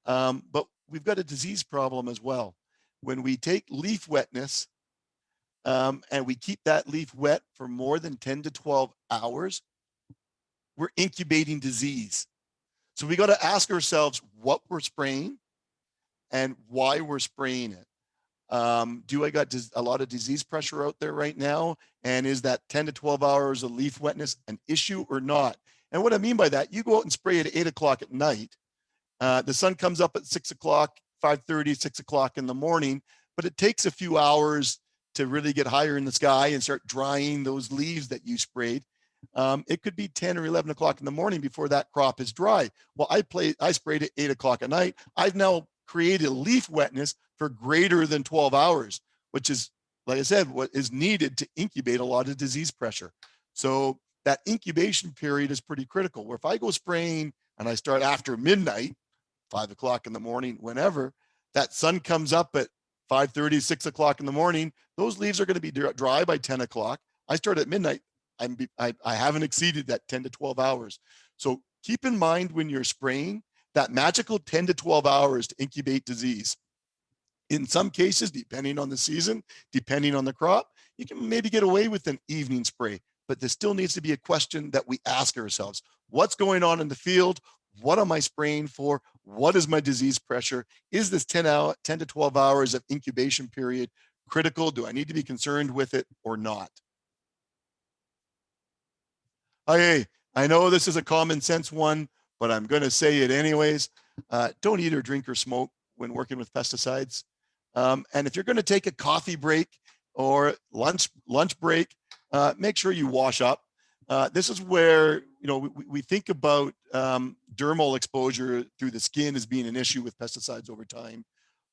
But we've got a disease problem as well. When we take leaf wetness and we keep that leaf wet for more than 10 to 12 hours, we're incubating disease. So we got to ask ourselves what we're spraying and why we're spraying it. Do I got a lot of disease pressure out there right now? And is that 10 to 12 hours of leaf wetness an issue or not? And what I mean by that, you go out and spray at 8 o'clock at night. The sun comes up at 6 o'clock, 5:30, 6 o'clock in the morning, but it takes a few hours to really get higher in the sky and start drying those leaves that you sprayed. It could be 10 or 11 o'clock in the morning before that crop is dry. Well, I sprayed at 8 o'clock at night. I've now created leaf wetness for greater than 12 hours, which is, like I said, what is needed to incubate a lot of disease pressure. So that incubation period is pretty critical. Where if I go spraying and I start after midnight, 5 o'clock in the morning, whenever, that sun comes up at 5:30, 6 o'clock in the morning, those leaves are going to be dry by 10 o'clock. I start at midnight. I haven't exceeded that 10 to 12 hours. So keep in mind when you're spraying that magical 10 to 12 hours to incubate disease. In some cases, depending on the season, depending on the crop, you can maybe get away with an evening spray, but there still needs to be a question that we ask ourselves. What's going on in the field? What am I spraying for? What is my disease pressure? Is this 10 to 12 hours of incubation period critical? Do I need to be concerned with it or not? Hey, I know this is a common sense one, but I'm going to say it anyways. Don't eat or drink or smoke when working with pesticides. And if you're going to take a coffee break or lunch break, make sure you wash up. This is where, we think about dermal exposure through the skin as being an issue with pesticides over time,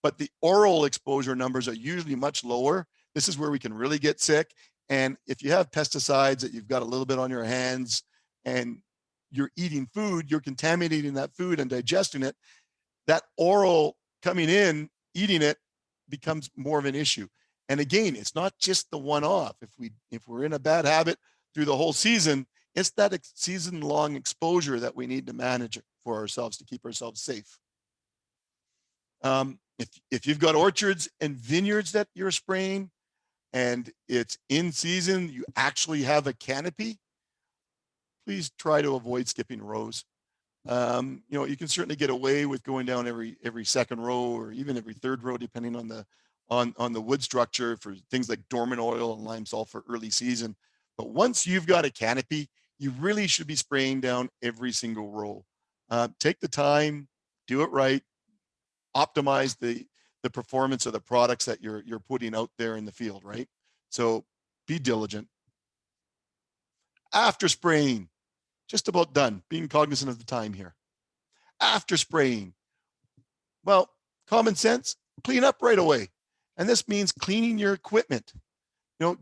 but the oral exposure numbers are usually much lower. This is where we can really get sick. And if you have pesticides that you've got a little bit on your hands and you're eating food, you're contaminating that food and digesting it, that oral coming in, eating it becomes more of an issue. And again, it's not just the one-off. If we're in a bad habit through the whole season, it's that season-long exposure that we need to manage for ourselves to keep ourselves safe. If you've got orchards and vineyards that you're spraying and it's in season, you actually have a canopy, please try to avoid skipping rows. You can certainly get away with going down every second row or even every third row, depending on the wood structure for things like dormant oil and lime sulfur early season. But once you've got a canopy, you really should be spraying down every single row. Take the time, do it right, optimize the performance of the products that you're putting out there in the field, right? So be diligent. After spraying, just about done, being cognizant of the time here. After spraying, well, common sense, clean up right away. And this means cleaning your equipment,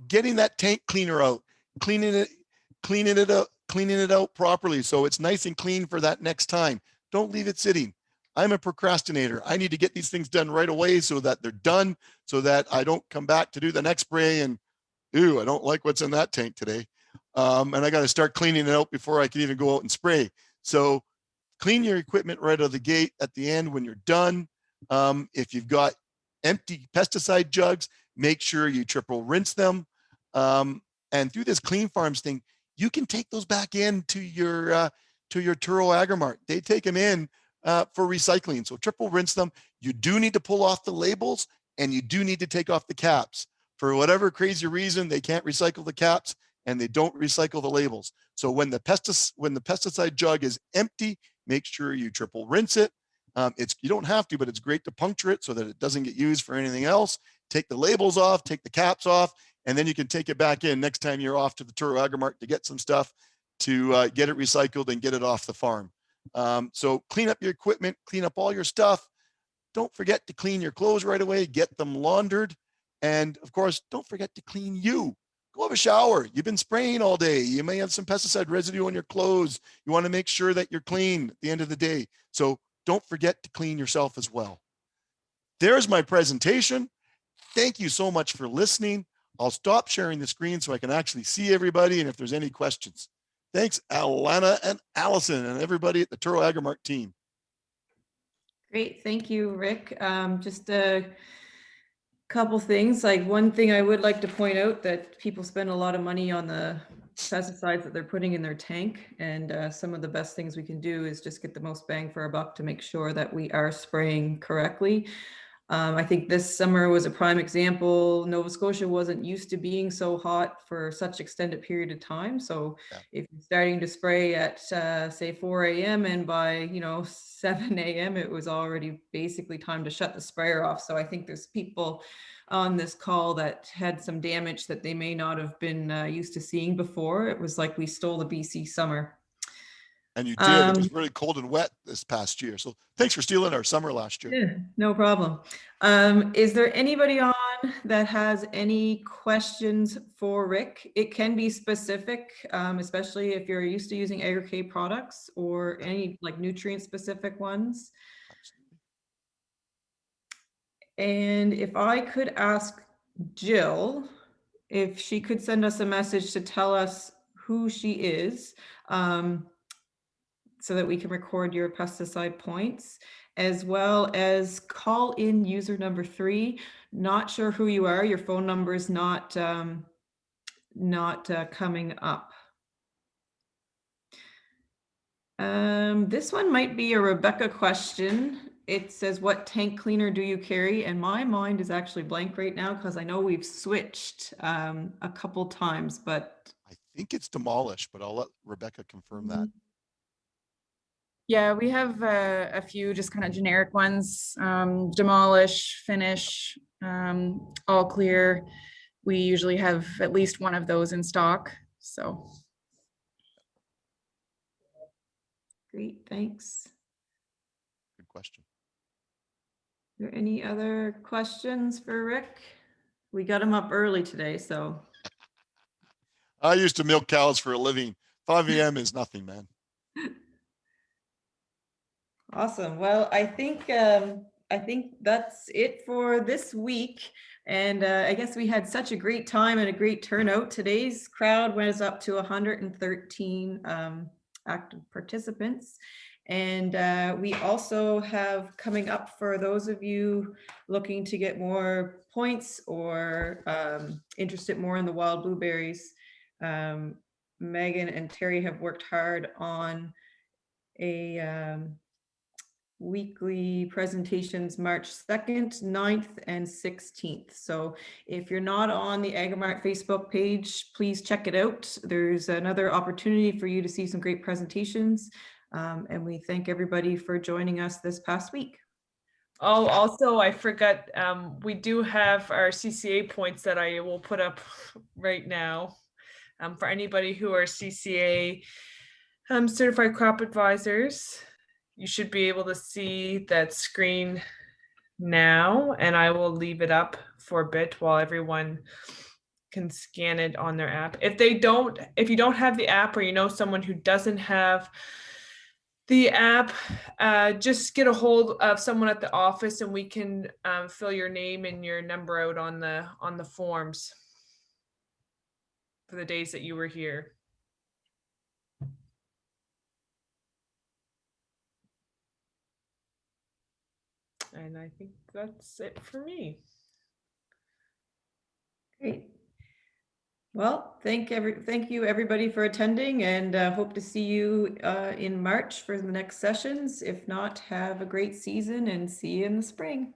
getting that tank cleaner out, cleaning it out properly so it's nice and clean for that next time. Don't leave it sitting. I'm a procrastinator. I need to get these things done right away so that they're done, so that I don't come back to do the next spray and, ooh, I don't like what's in that tank today. And I got to start cleaning it out before I can even go out and spray. So clean your equipment right out of the gate at the end when you're done. If you've got empty pesticide jugs, make sure you triple rinse them. And through this Clean Farms thing, you can take those back into your Turo Agromart. They take them in for recycling. So triple rinse them. You do need to pull off the labels and you do need to take off the caps. For whatever crazy reason, they can't recycle the caps and they don't recycle the labels. So when the pesticide jug is empty, make sure you triple rinse it. You don't have to, but it's great to puncture it so that it doesn't get used for anything else. Take the labels off, take the caps off, and then you can take it back in next time you're off to the Turo Agromart to get some stuff. to get it recycled and get it off the farm. So clean up your equipment, clean up all your stuff. Don't forget to clean your clothes right away, get them laundered. And of course, don't forget to clean you. Go have a shower. You've been spraying all day. You may have some pesticide residue on your clothes. You want to make sure that you're clean at the end of the day. So don't forget to clean yourself as well. There's my presentation. Thank you so much for listening. I'll stop sharing the screen so I can actually see everybody and if there's any questions. Thanks, Alana and Allison and everybody at the Turo Agrimark team. Great, thank you, Rick. Just a couple things. Like one thing I would like to point out that people spend a lot of money on the pesticides that they're putting in their tank, and some of the best things we can do is just get the most bang for our buck to make sure that we are spraying correctly. I think this summer was a prime example. Nova Scotia wasn't used to being so hot for such extended period of time. So if you're starting to spray at say 4 a.m. and by 7 a.m. it was already basically time to shut the sprayer off. So I think there's people on this call that had some damage that they may not have been used to seeing before. It was like we stole the BC summer. And you did. It was really cold and wet this past year. So thanks for stealing our summer last year. Yeah, no problem. Is there anybody on that has any questions for Rick? It can be specific, especially if you're used to using Agro-K products or any like nutrient specific ones. And if I could ask Jill, if she could send us a message to tell us who she is, so that we can record your pesticide points, as well as call in user number 3. Not sure who you are. Your phone number is not coming up. This one might be a Rebecca question. It says, what tank cleaner do you carry? And my mind is actually blank right now because I know we've switched a couple times, but I think it's Demolish, but I'll let Rebecca confirm that. Yeah, we have a few just kind of generic ones, Demolish, Finish, All Clear. We usually have at least one of those in stock, so. great, thanks. Good question. Are there any other questions for Rick? We got him up early today, so. I used to milk cows for a living. 5 a.m. is nothing, man. Awesome. Well, I think that's it for this week. And I guess we had such a great time and a great turnout. Today's crowd was up to 113 active participants. And we also have coming up, for those of you looking to get more points or interested more in the wild blueberries, Megan and Terry have worked hard on a weekly presentations March 2nd, 9th, and 16th. So if you're not on the Agrimark Facebook page, please check it out. There's another opportunity for you to see some great presentations. And we thank everybody for joining us this past week. Oh, also, I forgot, we do have our CCA points that I will put up right now. For anybody who are CCA certified crop advisors, you should be able to see that screen now, and I will leave it up for a bit while everyone can scan it on their app. If you don't have the app, or you know someone who doesn't have the app, just get a hold of someone at the office and we can fill your name and your number out on the forms for the days that you were here. And I think that's it for me. Great. Well, thank you everybody for attending, and hope to see you in March for the next sessions. If not, have a great season and see you in the spring.